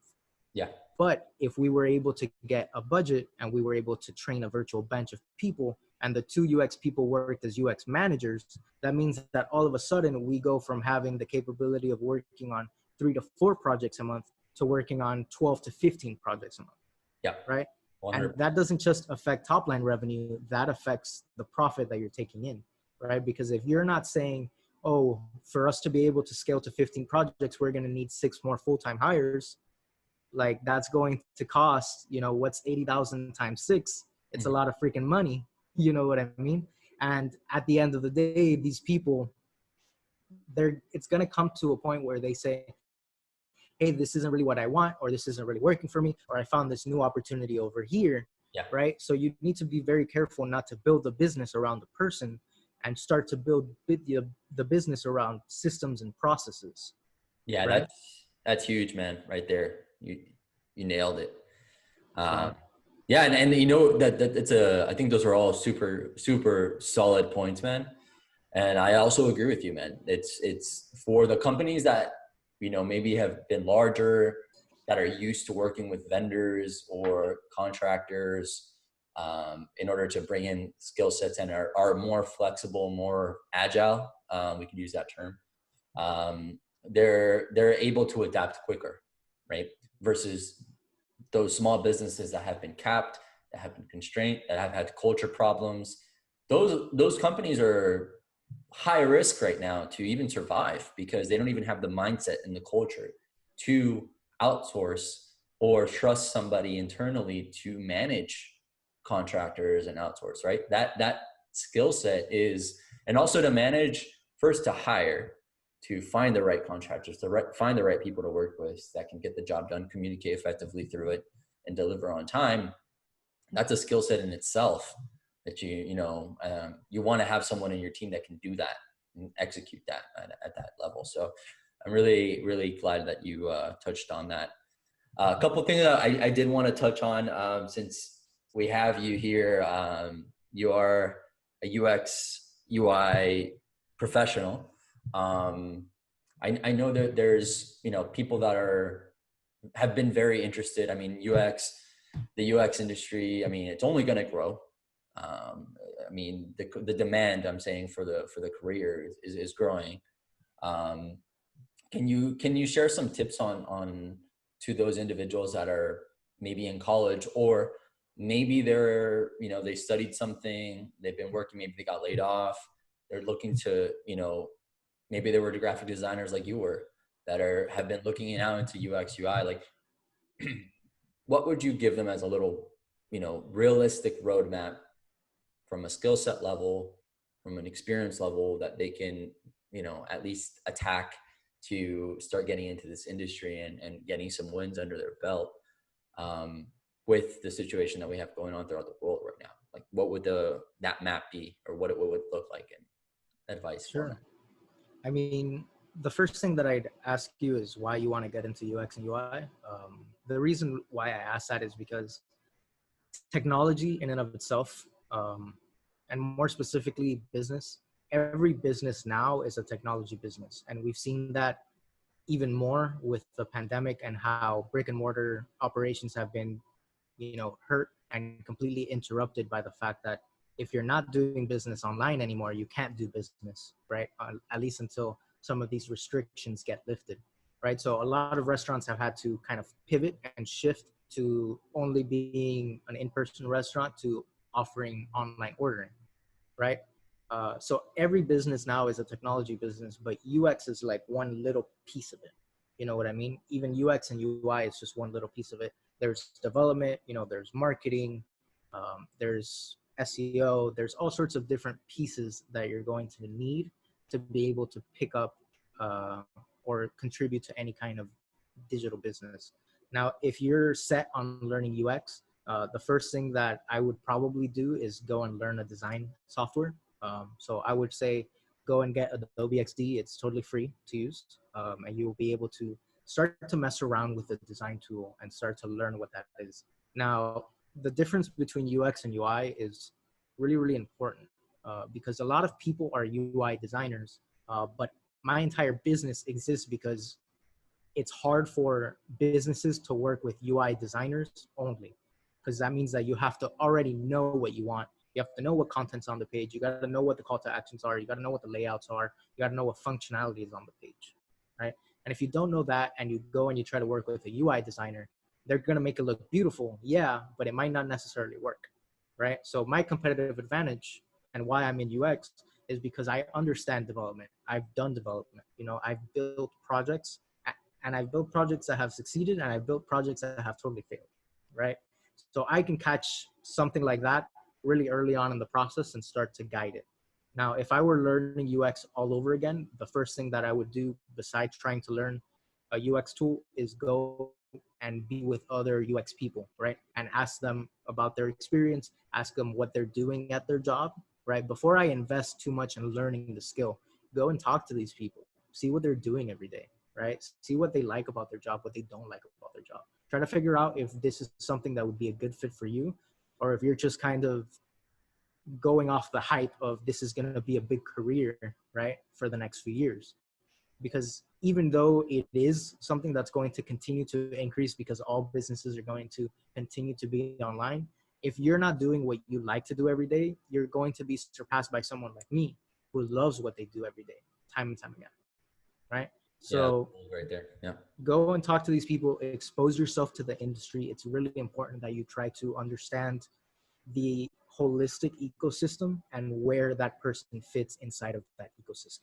Yeah. But if we were able to get a budget and we were able to train a virtual bench of people, and the two UX people worked as UX managers, that means that all of a sudden we go from having the capability of working on 3 to 4 projects a month to working on 12 to 15 projects a month. Yeah. Right. 100%. And that doesn't just affect top line revenue, that affects the profit that you're taking in. Right. Because if you're not saying, oh, for us to be able to scale to 15 projects, we're going to need 6 more full-time hires. Like, that's going to cost, what's 80,000 times 6? It's a lot of freaking money. You know what I mean? And at the end of the day, these people, it's going to come to a point where they say, hey, this isn't really what I want, or this isn't really working for me, or I found this new opportunity over here. Yeah. Right. So you need to be very careful not to build the business around the person, and start to build the business around systems and processes. Yeah. Right? That's huge, man. Right there. You nailed it. Yeah. And that it's I think those are all super, super solid points, man. And I also agree with you, man. It's for the companies that, maybe have been larger, that are used to working with vendors or contractors, in order to bring in skill sets and are more flexible, more agile. We can use that term. They're able to adapt quicker, right? Versus those small businesses that have been capped, that have been constrained, that have had culture problems. Those companies are high risk right now to even survive, because they don't even have the mindset and the culture to outsource or trust somebody internally to manage contractors and outsource, right? That skill set is, and also to manage, first to hire, to find the right contractors, find the right people to work with that can get the job done, communicate effectively through it, and deliver on time. That's a skill set in itself that you want to have someone in your team that can do that and execute that at that level. So I'm really, really glad that you touched on that. A couple of things that I did want to touch on, since we have you here. You are a UX UI professional. I know that there's, people that have been very interested. I mean, the UX industry, I mean, it's only going to grow. I mean, the demand, I'm saying, for the career is growing. Can you share some tips on to those individuals that are maybe in college, or maybe they're, they studied something, they've been working, maybe they got laid off, they're looking to, maybe they were graphic designers like you were, that have been looking out into UX UI, like what would you give them as a little, realistic roadmap from a skill set level, from an experience level, that they can, at least attack to start getting into this industry and getting some wins under their belt, with the situation that we have going on throughout the world right now? Like, what would that map be, or what it would look like in advice? Sure. I mean, the first thing that I'd ask you is why you want to get into UX and UI. The reason why I ask that is because technology in and of itself, and more specifically business, every business now is a technology business. And we've seen that even more with the pandemic, and how brick and mortar operations have been, hurt and completely interrupted by the fact that if you're not doing business online anymore, you can't do business, right? At least until some of these restrictions get lifted, right? So a lot of restaurants have had to kind of pivot and shift to only being an in-person restaurant to offering online ordering, right? So every business now is a technology business, but UX is like one little piece of it. You know what I mean? Even UX and UI is just one little piece of it. There's development, there's marketing, there's SEO, there's all sorts of different pieces that you're going to need to be able to pick up or contribute to any kind of digital business. Now, if you're set on learning UX, the first thing that I would probably do is go and learn a design software. So I would say go and get Adobe XD. It's totally free to use, and you'll be able to start to mess around with the design tool and start to learn what that is. Now, the difference between UX and UI is really, really important because a lot of people are UI designers, but my entire business exists because it's hard for businesses to work with UI designers only, because that means that you have to already know what you want. You have to know what content's on the page. You got to know what the call to actions are. You got to know what the layouts are. You got to know what functionality is on the page, right? And if you don't know that and you go and you try to work with a UI designer, they're going to make it look beautiful. Yeah, but it might not necessarily work, right? So my competitive advantage and why I'm in UX is because I understand development. I've done development. I've built projects, and I've built projects that have succeeded, and I've built projects that have totally failed, right? So I can catch something like that really early on in the process and start to guide it. Now, if I were learning UX all over again, the first thing that I would do besides trying to learn a UX tool is go and be with other UX people, right? And ask them about their experience, ask them what they're doing at their job, right? Before I invest too much in learning the skill, go and talk to these people, see what they're doing every day, right? See what they like about their job, what they don't like about their job. Try to figure out if this is something that would be a good fit for you, or if you're just kind of going off the hype of this is going to be a big career, right, for the next few years. Because even though it is something that's going to continue to increase because all businesses are going to continue to be online, if you're not doing what you like to do every day, you're going to be surpassed by someone like me who loves what they do every day, time and time again, right? Yeah, So right there. Yeah. go and talk to these people, expose yourself to the industry. It's really important that you try to understand the holistic ecosystem and where that person fits inside of that ecosystem,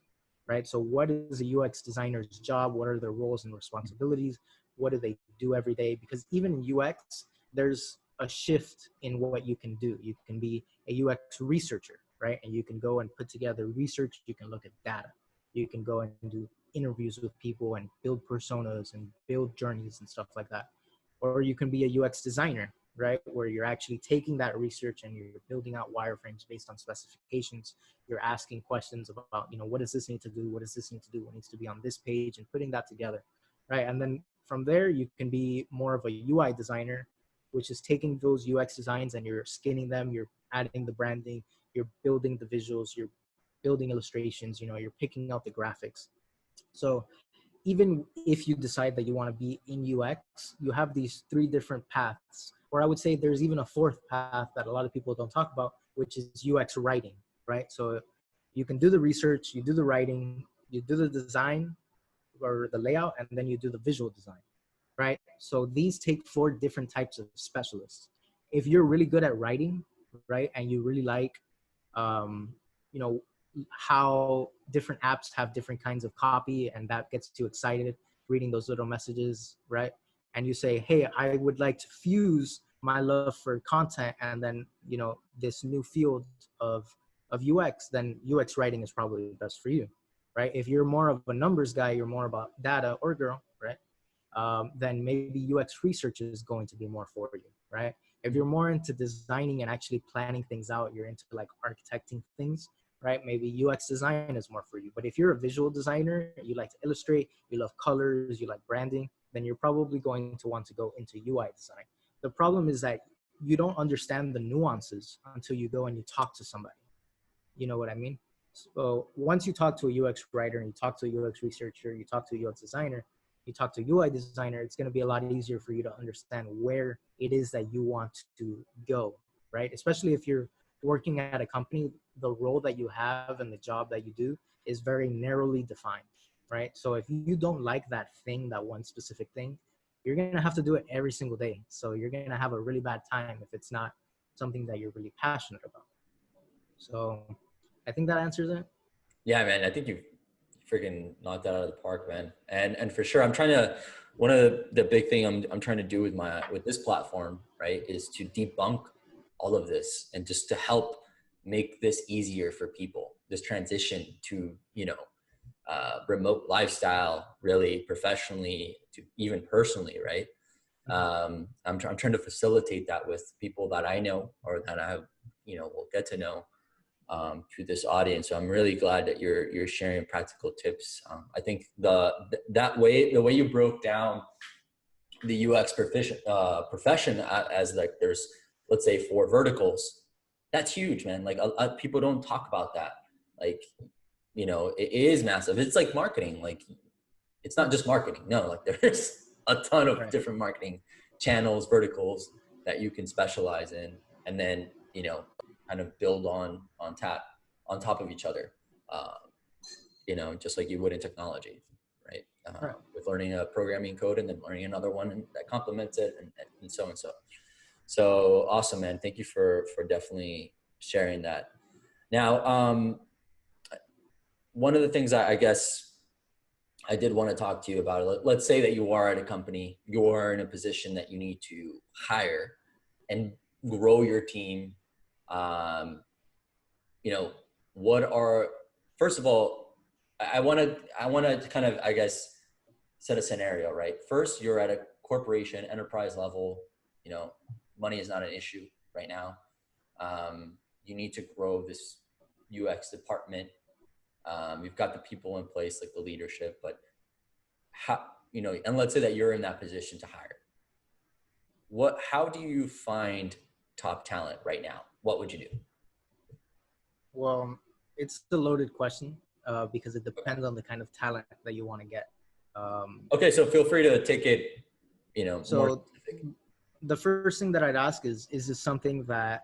right? So what is a UX designer's job? What are their roles and responsibilities? What do they do every day? Because even in UX, there's a shift in what you can do. You can be a UX researcher, right? And you can go and put together research. You can look at data. You can go and do interviews with people and build personas and build journeys and stuff like that. Or you can be a UX designer, right? Where you're actually taking that research and you're building out wireframes based on specifications. You're asking questions about, what does this need to do? What does this need to do? What needs to be on this page, and putting that together, right? And then from there, you can be more of a UI designer, which is taking those UX designs and you're skinning them, you're adding the branding, you're building the visuals, you're building illustrations, you're picking out the graphics. So even if you decide that you want to be in UX, you have these three different paths. Or I would say there's even a fourth path that a lot of people don't talk about, which is UX writing, right? So you can do the research, you do the writing, you do the design or the layout, and then you do the visual design, right? So these take four different types of specialists. If you're really good at writing, right, and you really like, um, you know, how different apps have different kinds of copy, and that gets you excited reading those little messages, right? And you say, hey, I would like to fuse my love for content and then, this new field of UX, then UX writing is probably the best for you, right? If you're more of a numbers guy, you're more about data, or girl, right? Then maybe UX research is going to be more for you, right? If you're more into designing and actually planning things out, you're into like architecting things, right? Maybe UX design is more for you. But if you're a visual designer, you like to illustrate, you love colors, you like branding, then you're probably going to want to go into UI design. The problem is that you don't understand the nuances until you go and you talk to somebody. You know what I mean? So once you talk to a UX writer and you talk to a UX researcher, you talk to a UX designer, you talk to a UI designer, it's going to be a lot easier for you to understand where it is that you want to go, right? Especially if you're working at a company, the role that you have and the job that you do is very narrowly defined, right? So if you don't like that thing, that one specific thing, you're going to have to do it every single day. So you're going to have a really bad time if it's not something that you're really passionate about. So I think that answers it. Yeah, man, I think you've freaking knocked that out of the park, man. And for sure, I'm trying to, one of the big thing I'm trying to do with this platform, right, is to debunk all of this and just to help make this easier for people, this transition to, remote lifestyle, really professionally to even personally, right? I'm trying to facilitate that with people that I know or that I have, will get to know to this audience. So I'm really glad that you're sharing practical tips. I think the way you broke down the UX profession as like there's, let's say, 4 verticals. That's huge, man. Like people don't talk about that. Like, it is massive. It's like marketing. Like it's not just marketing. No, like there's a ton of Right. different marketing channels, verticals that you can specialize in, and then kind of build on top of each other. Uh, just like you would in technology, right? Right. With learning a programming code and then learning another one that complements it, and so and so. So awesome, man! Thank you for definitely sharing that. Now, one of the things I guess I did want to talk to you about it. Let's say that you are at a company, you are in a position that you need to hire and grow your team. Um, what are, first of all, I want to kind of, I guess, set a scenario, right? First, you're at a corporation, enterprise level, money is not an issue right now. You need to grow this UX department. You've got the people in place, like the leadership, but how, and let's say that you're in that position to hire. How do you find top talent right now? What would you do? Well, it's a loaded question because it Okay. depends on the kind of talent that you want to get. Okay, so feel free to take it, more So specific. the first thing that I'd ask is this something that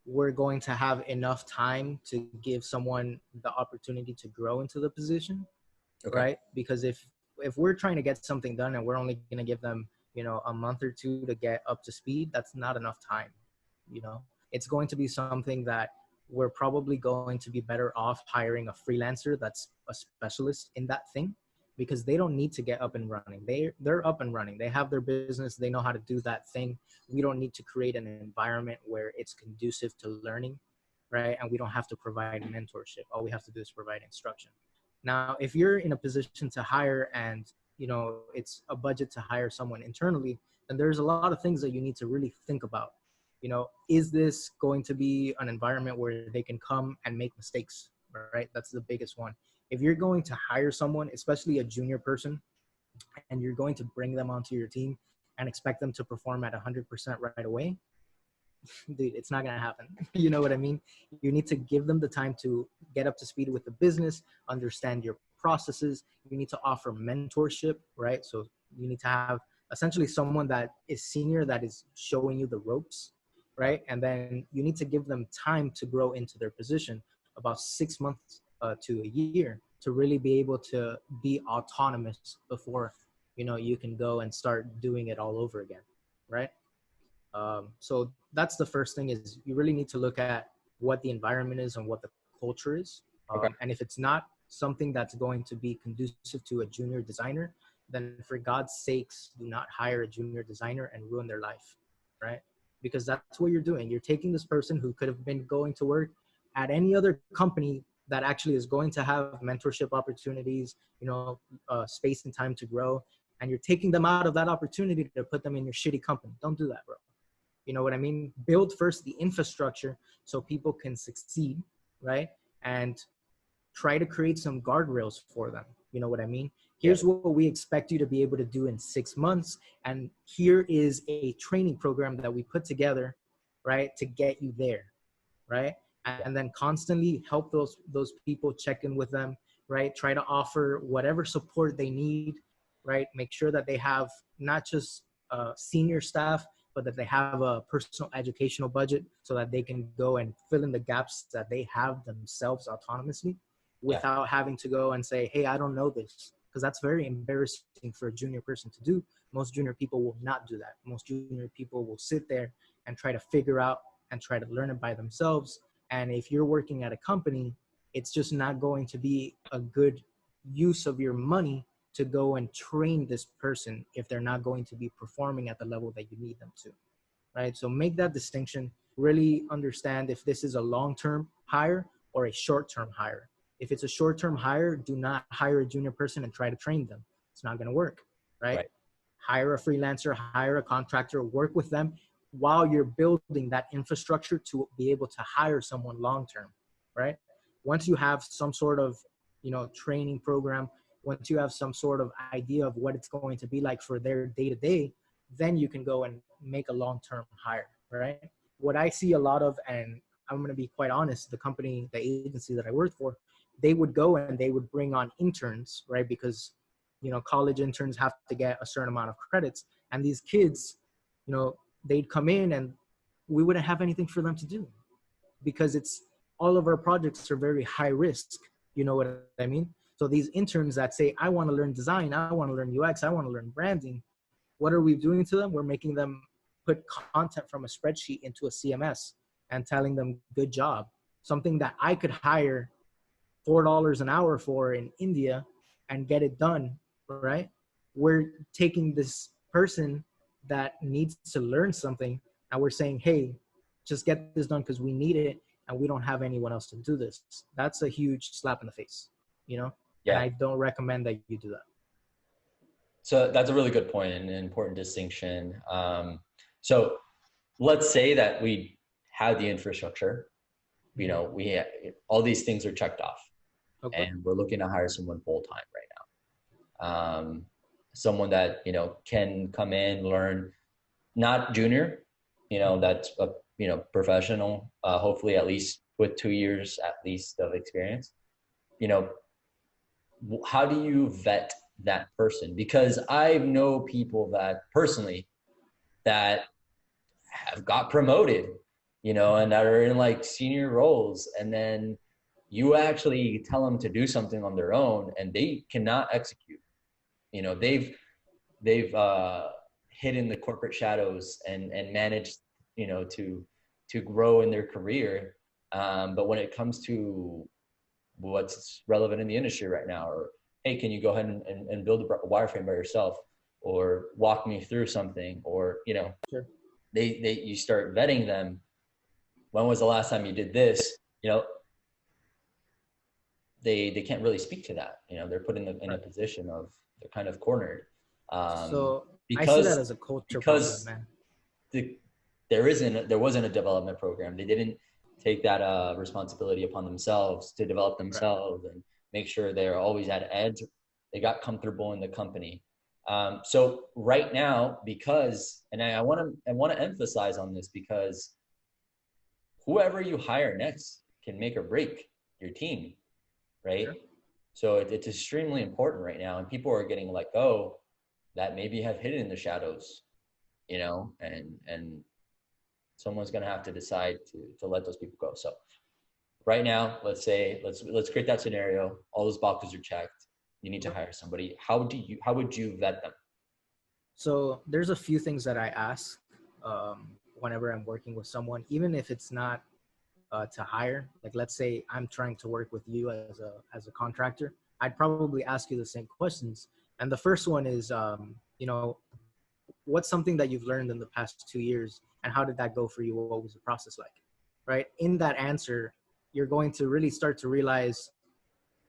we're going to have enough time to give someone the opportunity to grow into the position, Okay. right? Because if we're trying to get something done and we're only going to give them, a month or two to get up to speed, that's not enough time. It's going to be something that we're probably going to be better off hiring a freelancer that's a specialist in that thing, because they don't need to get up and running. They're up and running. They have their business. They know how to do that thing. We don't need to create an environment where it's conducive to learning, right? And we don't have to provide mentorship. All we have to do is provide instruction. Now, if you're in a position to hire and it's a budget to hire someone internally, then there's a lot of things that you need to really think about. Is this going to be an environment where they can come and make mistakes, right? That's the biggest one. If you're going to hire someone, especially a junior person, and you're going to bring them onto your team and expect them to perform at 100% right away, dude, it's not going to happen. You know what I mean? You need to give them the time to get up to speed with the business, understand your processes. You need to offer mentorship, right? So you need to have essentially someone that is senior, that is showing you the ropes, Yeah. right? And then you need to give them time to grow into their position, about 6 months to a year, to really be able to be autonomous before, you can go and start doing it all over again, right? So that's the first thing, is you really need to look at what the environment is and what the culture is. Okay. And if it's not something that's going to be conducive to a junior designer, then for God's sakes, do not hire a junior designer and ruin their life, right? Because that's what you're doing. You're taking this person who could have been going to work at any other company that actually is going to have mentorship opportunities, space and time to grow, and you're taking them out of that opportunity to put them in your shitty company. Don't do that, bro. You know what I mean? Build first the infrastructure so people can succeed, right? And try to create some guardrails for them. You know what I mean? Yeah. Here's what we expect you to be able to do in 6 months. And here is a training program that we put together, right, to get you there, right? And then constantly help those people, check in with them, right? Try to offer whatever support they need, right? Make sure that they have not just senior staff, but that they have a personal educational budget so that they can go and fill in the gaps that they have themselves autonomously, Yeah. without having to go and say, hey, I don't know this. Because that's very embarrassing for a junior person to do. Most junior people will not do that. Most junior people will sit there and try to figure out and try to learn it by themselves. And if you're working at a company It's just not going to be a good use of your money to go and train this person if they're not going to be performing at the level that you need them to, right? So make that distinction, really understand if this is a long-term hire or a short-term hire. If it's a short-term hire, do not hire a junior person and try to train them. It's not going to work, right? Hire a freelancer, hire a contractor, work with them while you're building that infrastructure to be able to hire someone long-term, right? Once you have some sort of, training program, once you have some sort of idea of what it's going to be like for their day-to-day, then you can go and make a long-term hire, right? What I see a lot of, and I'm going to be quite honest, the agency that I worked for, they would go and they would bring on interns, right? Because, college interns have to get a certain amount of credits. And these kids, they'd come in and we wouldn't have anything for them to do because all of our projects are very high risk. You know what I mean? So these interns that say, I want to learn design, I want to learn UX, I want to learn branding, what are we doing to them? We're making them put content from a spreadsheet into a CMS and telling them, good job. Something that I could hire $4 an hour for in India and get it done, right? We're taking this person that needs to learn something and we're saying, hey, just get this done because we need it and we don't have anyone else to do this. That's a huge slap in the face, And I don't recommend that you do that. So that's a really good point and an important distinction. So let's say that we have the infrastructure, all these things are checked off, and we're looking to hire someone full-time right now. Someone that, can come in, learn, not junior, that's a, professional, hopefully at least with 2 years at least of experience. How do you vet that person? Because I know people that personally that have got promoted, and that are in like senior roles, and then you actually tell them to do something on their own and they cannot execute. They've hidden the corporate shadows and managed, to grow in their career. But when it comes to what's relevant in the industry right now, or, hey, can you go ahead and build a wireframe by yourself, or walk me through something, or, Sure. you start vetting them. When was the last time you did this? They can't really speak to that. They're put in a position of, they're kind of cornered. So I see that as a culture problem, man. There wasn't a development program. They didn't take that responsibility upon themselves to develop themselves and make sure they're always at edge. They got comfortable in the company. So right now, because, and I want to emphasize on this, because whoever you hire next can make or break your team, right? Sure. So it's extremely important right now, and people are getting let go that maybe have hidden in the shadows, and someone's going to have to decide to let those people go. So right now, let's create that scenario. All those boxes are checked. You need to hire somebody. How would you vet them? So there's a few things that I ask whenever I'm working with someone, even if it's not to hire. Like, let's say I'm trying to work with you as a contractor. I'd probably ask you the same questions. And the first one is, what's something that you've learned in the past 2 years, and how did that go for you? What was the process like? Right? In that answer, you're going to really start to realize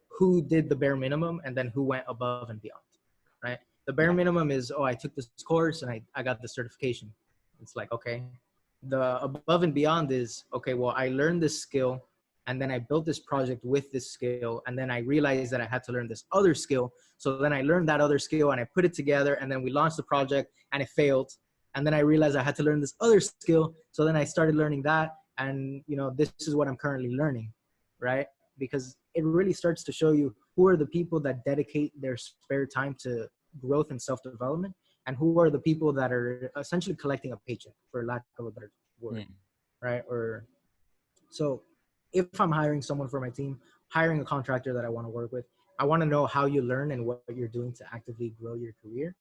who did the bare minimum and then who went above and beyond, right? The bare minimum is, I took this course and I got the certification. It's like, okay. The above and beyond is, okay, well, I learned this skill and then I built this project with this skill, and then I realized that I had to learn this other skill. So then I learned that other skill and I put it together, and then we launched the project and it failed. And then I realized I had to learn this other skill. So then I started learning that, and this is what I'm currently learning, right? Because it really starts to show you who are the people that dedicate their spare time to growth and self-development, and who are the people that are essentially collecting a paycheck, for lack of a better word, right? So if I'm hiring someone for my team, hiring a contractor that I want to work with, I want to know how you learn and what you're doing to actively grow your career.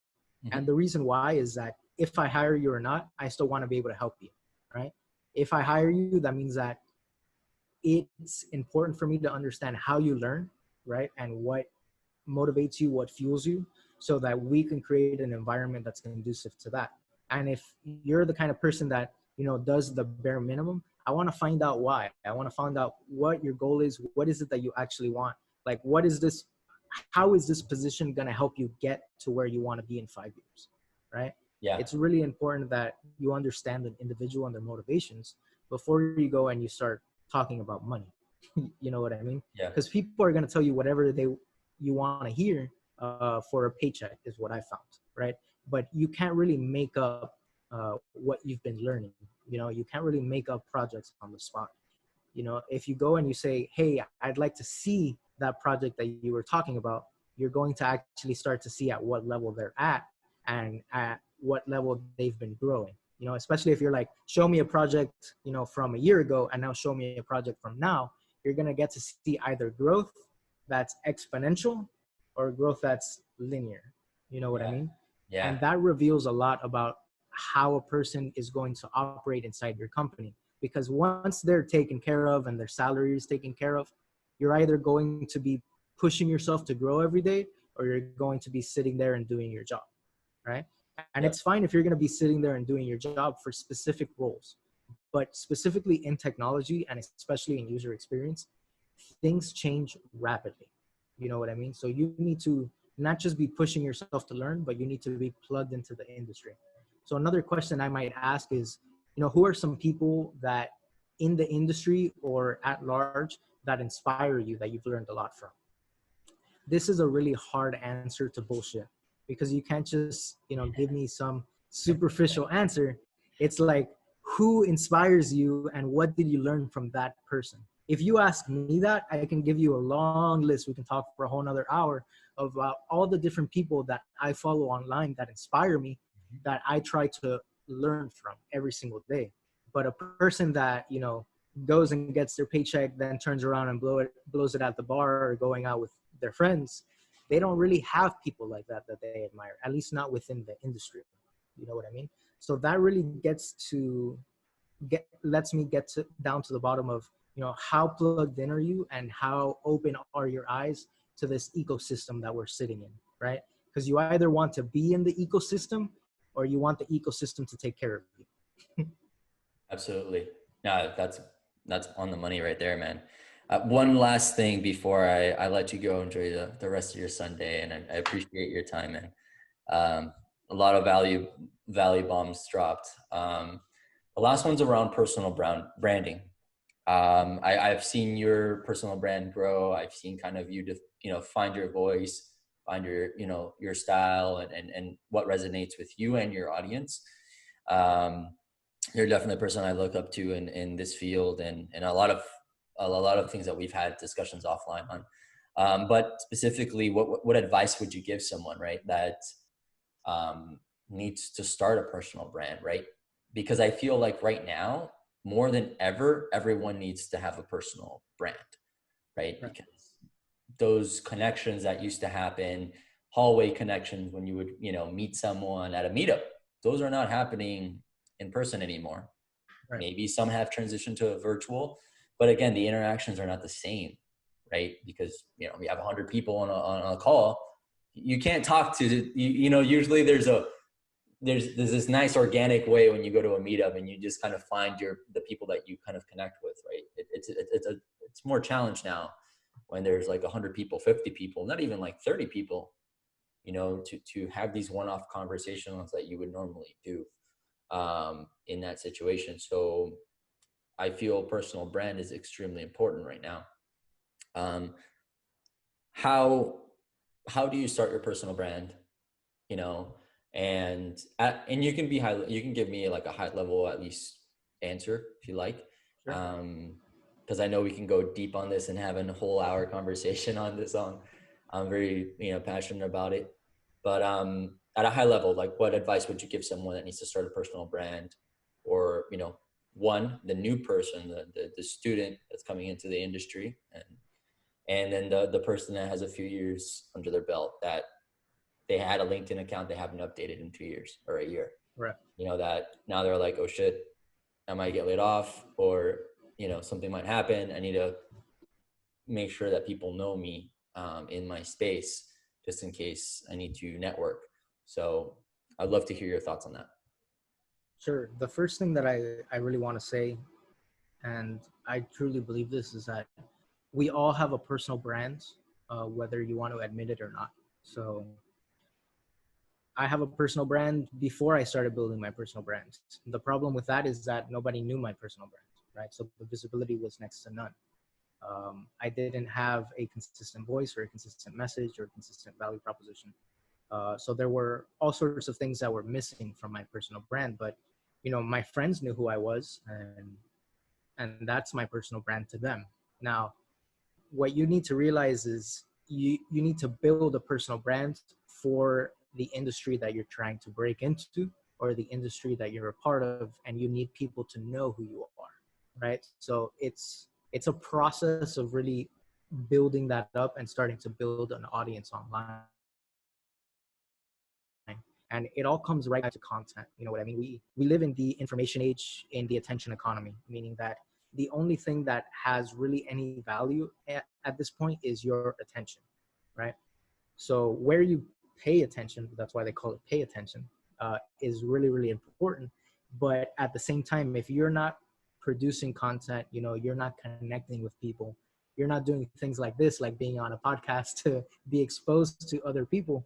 And the reason why is that if I hire you or not, I still want to be able to help you, right? If I hire you, that means that it's important for me to understand how you learn, right? And what motivates you, what fuels you, so that we can create an environment that's conducive to that. And if you're the kind of person that, does the bare minimum, I want to find out why. I want to find out what your goal is. What is it that you actually want? Like, what is this? How is this position going to help you get to where you want to be in 5 years? Right? Yeah. It's really important that you understand the individual and their motivations before you go and you start talking about money. You know what I mean? Yeah. Because people are going to tell you whatever you want to hear for a paycheck, is what I found, right? But you can't really make up what you've been learning. You can't really make up projects on the spot. If you go and you say, hey, I'd like to see that project that you were talking about, you're going to actually start to see at what level they're at and at what level they've been growing. Especially if you're like, show me a project, from a year ago, and now show me a project from now, you're going to get to see either growth that's exponential or growth that's linear. You know what I mean? Yeah. And that reveals a lot about how a person is going to operate inside your company. Because once they're taken care of and their salary is taken care of, you're either going to be pushing yourself to grow every day, or you're going to be sitting there and doing your job, right? And it's fine if you're going to be sitting there and doing your job for specific roles. But specifically in technology, and especially in user experience, things change rapidly. You know what I mean? So you need to not just be pushing yourself to learn, but you need to be plugged into the industry. So another question I might ask is, who are some people that in the industry or at large that inspire you, that you've learned a lot from? This is a really hard answer to bullshit, because you can't just, give me some superficial answer. It's like, who inspires you and what did you learn from that person? If you ask me that, I can give you a long list. We can talk for a whole nother hour about all the different people that I follow online that inspire me, that I try to learn from every single day. But a person that, goes and gets their paycheck, then turns around and blows it at the bar or going out with their friends, they don't really have people like that they admire, at least not within the industry. You know what I mean? So that really lets me get down to the bottom of, how plugged in are you and how open are your eyes to this ecosystem that we're sitting in, right? Because you either want to be in the ecosystem or you want the ecosystem to take care of you. Absolutely. No, that's on the money right there, man. One last thing before I let you go enjoy the rest of your Sunday, and I appreciate your time, man. A lot of value bombs dropped. The last one's around personal branding. I've seen your personal brand grow. I've seen kind of you find your voice, find your style and what resonates with you and your audience. You're definitely a person I look up to in this field, and a lot of things that we've had discussions offline on. But specifically, what advice would you give someone, right, that needs to start a personal brand, right? Because I feel like right now, more than ever, everyone needs to have a personal brand, right? Because those connections that used to happen, hallway connections when you would, meet someone at a meetup, those are not happening in person anymore. Right. Maybe some have transitioned to a virtual, but again, the interactions are not the same, right? Because, we have 100 people on a call. You can't talk to, usually there's this nice organic way when you go to a meetup and you just kind of find the people that you kind of connect with, right? It's more challenged now when there's like 100 people, 50 people, not even like 30 people, to have these one-off conversations that you would normally do in that situation. So I feel personal brand is extremely important right now. How do you start your personal brand? And you can you can give me like a high level, at least, answer if you like. Sure. Because I know we can go deep on this and have a whole hour conversation on this. I'm very, passionate about it. But at a high level, like, what advice would you give someone that needs to start a personal brand, or, the new person, the student that's coming into the industry, and then the person that has a few years under their belt that they had a LinkedIn account they haven't updated in 2 years or a year. Right. That now they're like, oh shit, I might get laid off, or, something might happen. I need to make sure that people know me in my space, just in case I need to network. So I'd love to hear your thoughts on that. Sure. The first thing that I really want to say, and I truly believe this, is that we all have a personal brand, whether you want to admit it or not. So I have a personal brand before I started building my personal brand. The problem with that is that nobody knew my personal brand, right? So the visibility was next to none. I didn't have a consistent voice or a consistent message or a consistent value proposition. So there were all sorts of things that were missing from my personal brand, but my friends knew who I was, and that's my personal brand to them. Now, what you need to realize is you need to build a personal brand for the industry that you're trying to break into, or the industry that you're a part of, and you need people to know who you are, right? So it's a process of really building that up and starting to build an audience online. And it all comes right back to content. You know what I mean? We live in the information age, in the attention economy, meaning that the only thing that has really any value at this point is your attention, right? So where you pay attention, that's why they call it pay attention, is really, really important. But at the same time, if you're not producing content, you're not connecting with people, you're not doing things like this, like being on a podcast to be exposed to other people,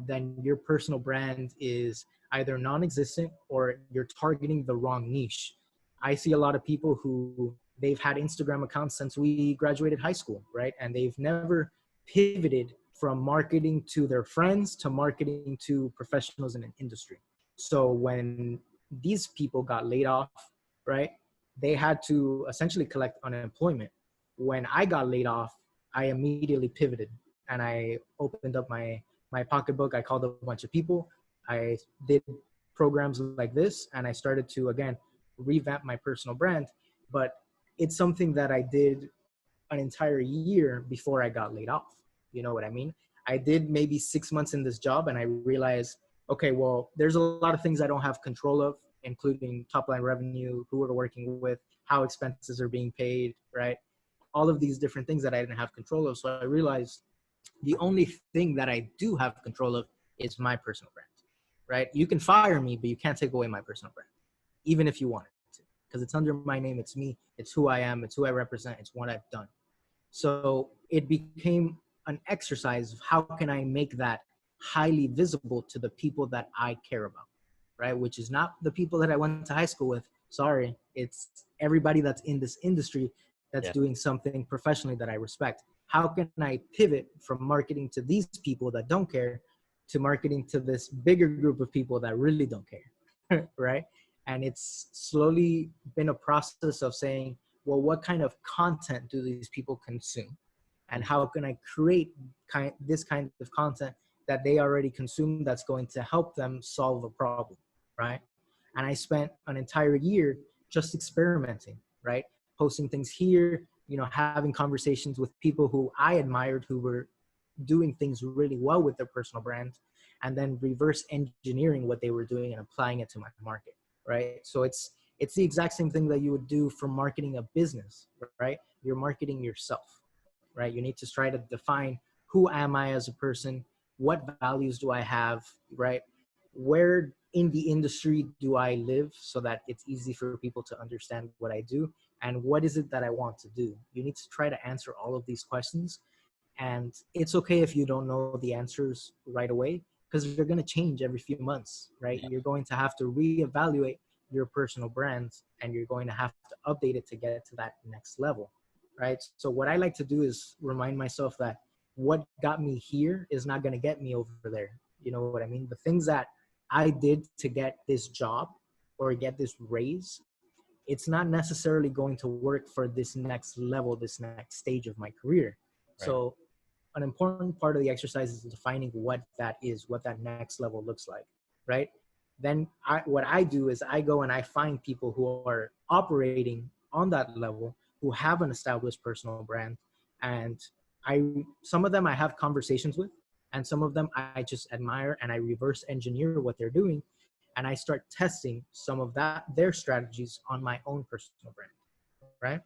then your personal brand is either non-existent or you're targeting the wrong niche. I see a lot of people who they've had Instagram accounts since we graduated high school, right? And they've never pivoted from marketing to their friends to marketing to professionals in an industry. So when these people got laid off, right, they had to essentially collect unemployment. When I got laid off, I immediately pivoted and I opened up my pocketbook. I called a bunch of people. I did programs like this, and I started to, again, revamp my personal brand. But it's something that I did an entire year before I got laid off. You know what I mean? I did maybe 6 months in this job, and I realized, okay, well, there's a lot of things I don't have control of, including top line revenue, who we're working with, how expenses are being paid, right? All of these different things that I didn't have control of. So I realized the only thing that I do have control of is my personal brand, right? You can fire me, but you can't take away my personal brand, even if you wanted to, because it's under my name. It's me. It's who I am. It's who I represent. It's what I've done. So it became an exercise of how can I make that highly visible to the people that I care about, right? Which is not the people that I went to high school with. Sorry, it's everybody that's in this industry that's doing something professionally that I respect. How can I pivot from marketing to these people that don't care to marketing to this bigger group of people that really don't care, right? And it's slowly been a process of saying, well, what kind of content do these people consume? And how can I create this kind of content that they already consume that's going to help them solve a problem, right? And I spent an entire year just experimenting, right? Posting things here, having conversations with people who I admired, who were doing things really well with their personal brand, and then reverse engineering what they were doing and applying it to my market, right? So it's the exact same thing that you would do for marketing a business, right? You're marketing yourself, right? You need to try to define, who am I as a person? What values do I have, right? Where in the industry do I live so that it's easy for people to understand what I do? And what is it that I want to do? You need to try to answer all of these questions. And it's okay if you don't know the answers right away, because they're going to change every few months, right? Yeah. You're going to have to reevaluate your personal brand, and you're going to have to update it to get it to that next level, right? So what I like to do is remind myself that what got me here is not going to get me over there. You know what I mean? The things that I did to get this job or get this raise, it's not necessarily going to work for this next level, this next stage of my career. Right. So an important part of the exercise is defining what that is, what that next level looks like, right? Then what I do is I go and I find people who are operating on that level, who have an established personal brand. And some of them I have conversations with, and some of them I just admire, and I reverse engineer what they're doing. And I start testing some of their strategies on my own personal brand. right?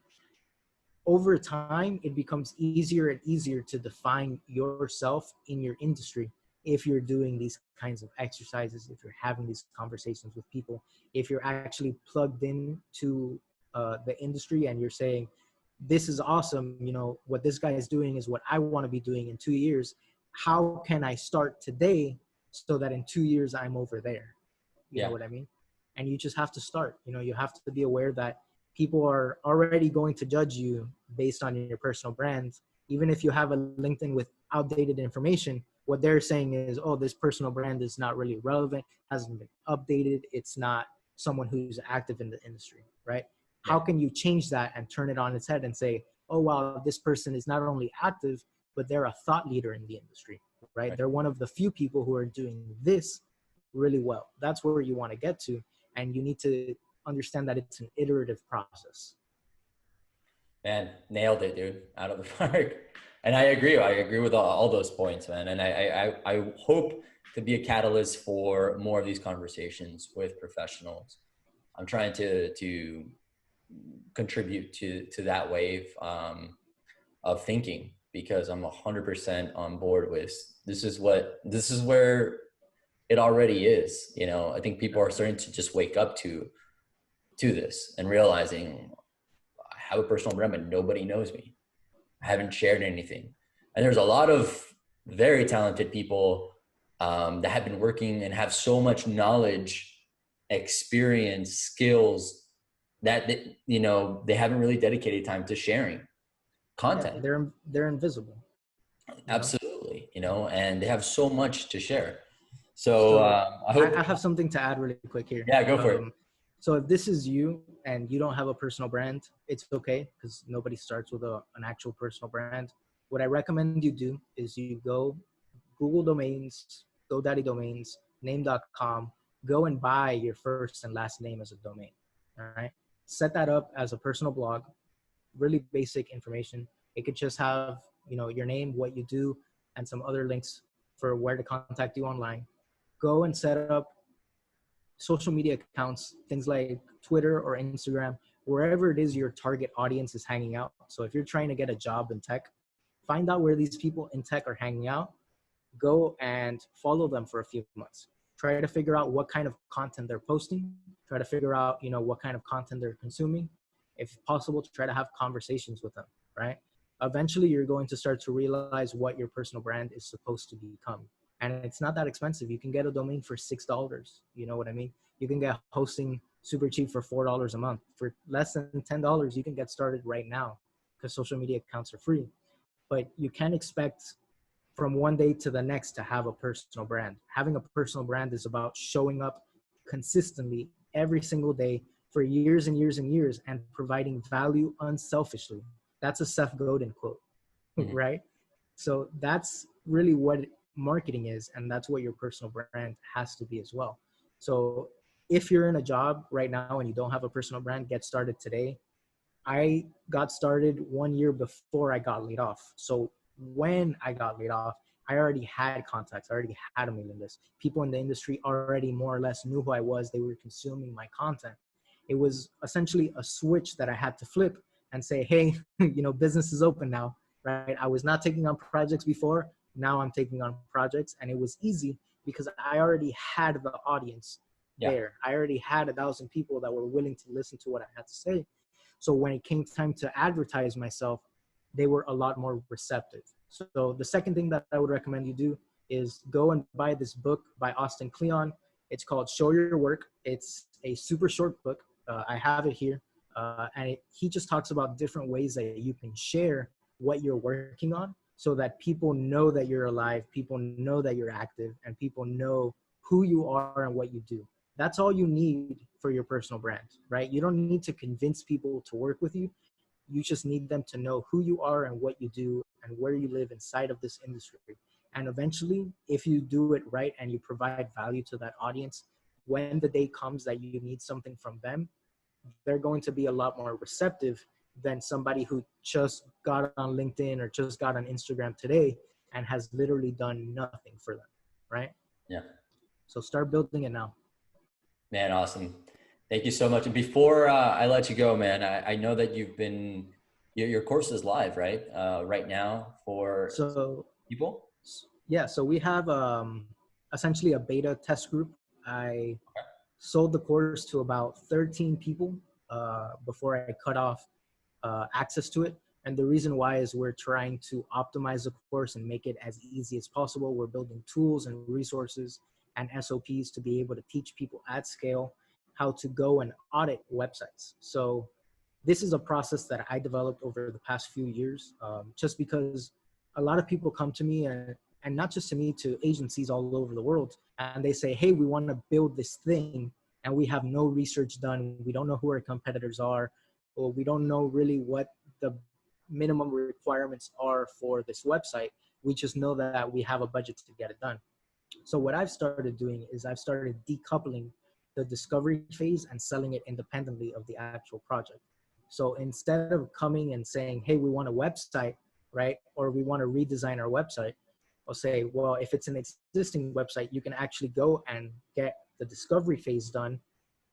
Over time, it becomes easier and easier to define yourself in your industry if you're doing these kinds of exercises, if you're having these conversations with people, if you're actually plugged in to the industry and you're saying, this is awesome, you know, what this guy is doing is what I want to be doing in 2 years. How can I start today so that in 2 years I'm over there? You know Yeah. what I mean? And you just have to start. You know, you have to be aware that people are already going to judge you based on your personal brand. Even if you have a LinkedIn with outdated information, what they're saying is, oh, this personal brand is not really relevant, hasn't been updated, it's not someone who's active in the industry, right? Yeah. How can you change that and turn it on its head and say, oh, wow, this person is not only active, but they're a thought leader in the industry, right? Right. They're one of the few people who are doing this really well. That's where you want to get to. And you need to understand that it's an iterative process. Man, nailed it, dude. Out of the park. And I agree. I agree with all those points, man. And I hope to be a catalyst for more of these conversations with professionals. I'm trying to contribute to that wave of thinking, because I'm 100% on board with this is where it already is. You know, I think people are starting to just wake up to this and realizing I have a personal brand, but nobody knows me. I haven't shared anything. And there's a lot of very talented people that have been working and have so much knowledge, experience, skills that you know, they haven't really dedicated time to sharing Yeah, content. they're invisible, you know? Absolutely, you know, and they have so much to share. So So I hope. I have something to add really quick here. Yeah, go for it. So if this is you and you don't have a personal brand, it's okay, because nobody starts with an actual personal brand. What I recommend you do is you go Google domains, GoDaddy domains, name.com, go and buy your first and last name as a domain. All right. Set that up as a personal blog, really basic information. It could just have, you know, your name, what you do, and some other links for where to contact you online. Go and set up social media accounts, things like Twitter or Instagram, wherever it is your target audience is hanging out. So if you're trying to get a job in tech, find out where these people in tech are hanging out, go and follow them for a few months. Try to figure out what kind of content they're posting. Try to figure out, you know, what kind of content they're consuming. If possible, to try to have conversations with them, right? Eventually, you're going to start to realize what your personal brand is supposed to become. And it's not that expensive. You can get a domain for $6. You know what I mean? You can get hosting super cheap for $4 a month. For less than $10, you can get started right now, because social media accounts are free. But you can't expect from one day to the next to have a personal brand. Having a personal brand is about showing up consistently every single day for years and years and years and providing value unselfishly. That's a Seth Godin quote, Mhm. right? So that's really what marketing is, and that's what your personal brand has to be as well. So if you're in a job right now and you don't have a personal brand, get started today. I got started 1 year before I got laid off. So when I got laid off, I already had contacts. I already had a mailing list. People in the industry already more or less knew who I was. They were consuming my content. It was essentially a switch that I had to flip and say, hey, you know, business is open now, right? I was not taking on projects before. Now I'm taking on projects. And it was easy because I already had the audience Yeah. there. I already had 1,000 people that were willing to listen to what I had to say. So when it came time to advertise myself, they were a lot more receptive. So the second thing that I would recommend you do is go and buy this book by Austin Kleon. It's called Show Your Work. It's a super short book. I have it here. He just talks about different ways that you can share what you're working on so that people know that you're alive, people know that you're active, and people know who you are and what you do. That's all you need for your personal brand, right? You don't need to convince people to work with you. You just need them to know who you are and what you do and where you live inside of this industry. And eventually, if you do it right and you provide value to that audience, when the day comes that you need something from them, they're going to be a lot more receptive than somebody who just got on LinkedIn or just got on Instagram today and has literally done nothing for them, right? Yeah. So start building it now. Man, awesome. Thank you so much. And before I let you go, man, I know that your course is live, right? Right now for So people? yeah, so we have essentially a beta test group. I sold the course to about 13 people before I cut off access to it. And the reason why is we're trying to optimize the course and make it as easy as possible. We're building tools and resources and SOPs to be able to teach people at scale how to go and audit websites. So this is a process that I developed over the past few years, just because a lot of people come to me and not just to me, to agencies all over the world, and they say, hey, we want to build this thing and we have no research done. We don't know who our competitors are, or we don't know really what the minimum requirements are for this website. We just know that we have a budget to get it done. So what I've started doing is I've started decoupling the discovery phase and selling it independently of the actual project. So instead of coming and saying, hey, we want a website, right? Or we want to redesign our website, I'll say, well, if it's an existing website, you can actually go and get the discovery phase done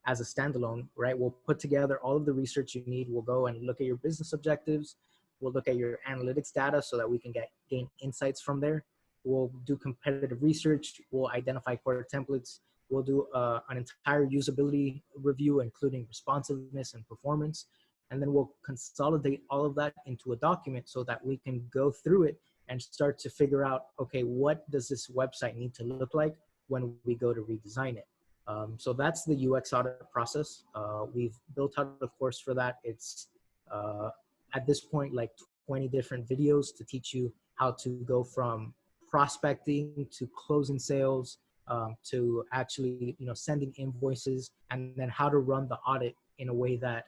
as a standalone, right? We'll put together all of the research you need. We'll go and look at your business objectives. We'll look at your analytics data so that we can gain insights from there. We'll do competitive research. We'll identify core templates. We'll do an entire usability review, including responsiveness and performance. And then we'll consolidate all of that into a document so that we can go through it and start to figure out, okay, what does this website need to look like when we go to redesign it? So that's the UX audit process. We've built out a course for that. It's at this point like 20 different videos to teach you how to go from prospecting to closing sales, to actually sending invoices, and then how to run the audit in a way that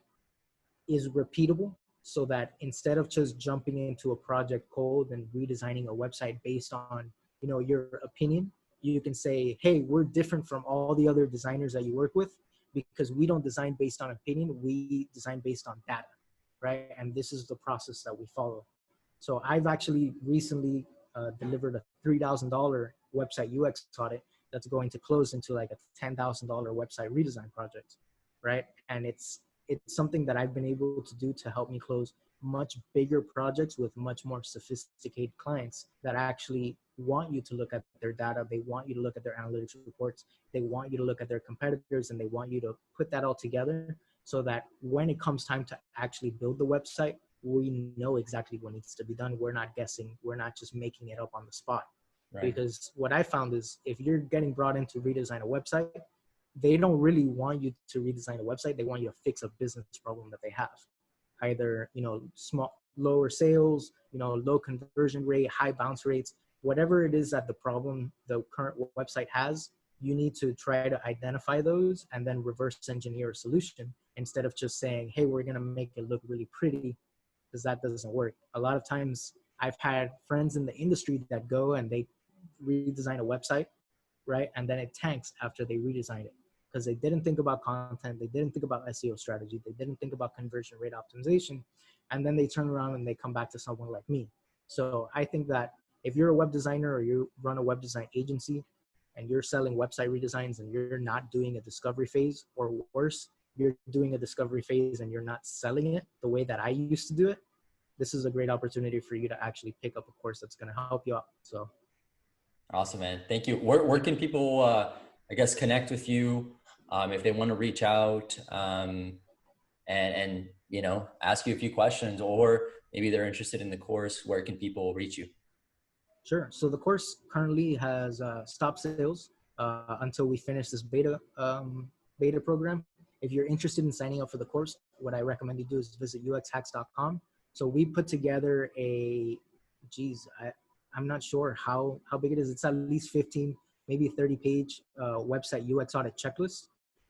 is repeatable, so that instead of just jumping into a project cold and redesigning a website based on your opinion, you can say, hey, we're different from all the other designers that you work with, because we don't design based on opinion, we design based on data, right? And this is the process that we follow. So I've actually recently delivered a $3,000 website UX audit that's going to close into like a $10,000 website redesign project, right? And it's something that I've been able to do to help me close much bigger projects with much more sophisticated clients that actually want you to look at their data. They want you to look at their analytics reports. They want you to look at their competitors, and they want you to put that all together so that when it comes time to actually build the website, we know exactly what needs to be done. We're not guessing. We're not just making it up on the spot. Right. Because what I found is if you're getting brought in to redesign a website, they don't really want you to redesign a website. They want you to fix a business problem that they have. Either, lower sales, low conversion rate, high bounce rates, whatever it is that the problem the current website has, you need to try to identify those and then reverse engineer a solution instead of just saying, hey, we're going to make it look really pretty, because that doesn't work. A lot of times I've had friends in the industry that go and they redesign a website, right? And then it tanks after they redesign it because they didn't think about content. They didn't think about SEO strategy. They didn't think about conversion rate optimization. And then they turn around and they come back to someone like me. So I think that if you're a web designer or you run a web design agency and you're selling website redesigns and you're not doing a discovery phase, or worse, you're doing a discovery phase and you're not selling it the way that I used to do it, this is a great opportunity for you to actually pick up a course that's going to help you out. So Awesome, man. Thank you. Where can people, I guess, connect with you if they want to reach out and ask you a few questions, or maybe they're interested in the course? Where can people reach you? sure. So the course currently has stop sales until we finish this beta program. If you're interested in signing up for the course, what I recommend you do is visit uxhacks.com. So we put together I'm not sure how big it is. It's at least 15, maybe 30 page website UX audit checklist.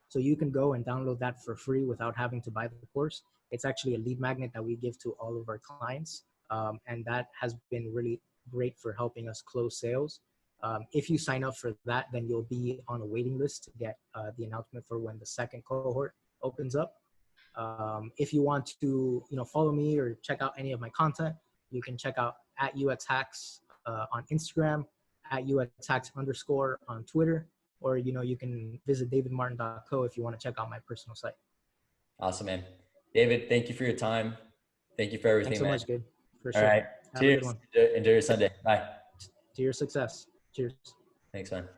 So you can go and download that for free without having to buy the course. It's actually a lead magnet that we give to all of our clients. And that has been really great for helping us close sales. If you sign up for that, then you'll be on a waiting list to get the announcement for when the second cohort opens up. If you want to, follow me or check out any of my content, you can check out at UX Hacks on Instagram, at UX Hacks _ on Twitter, or, you can visit davidmartin.co if you want to check out my personal site. Awesome, man. David, thank you for your time. Thank you for Thanks everything, so man. much, kid. For All sure. right. Have a good Cheers. one. Enjoy your Sunday. Bye. To your success. Cheers. Thanks, man.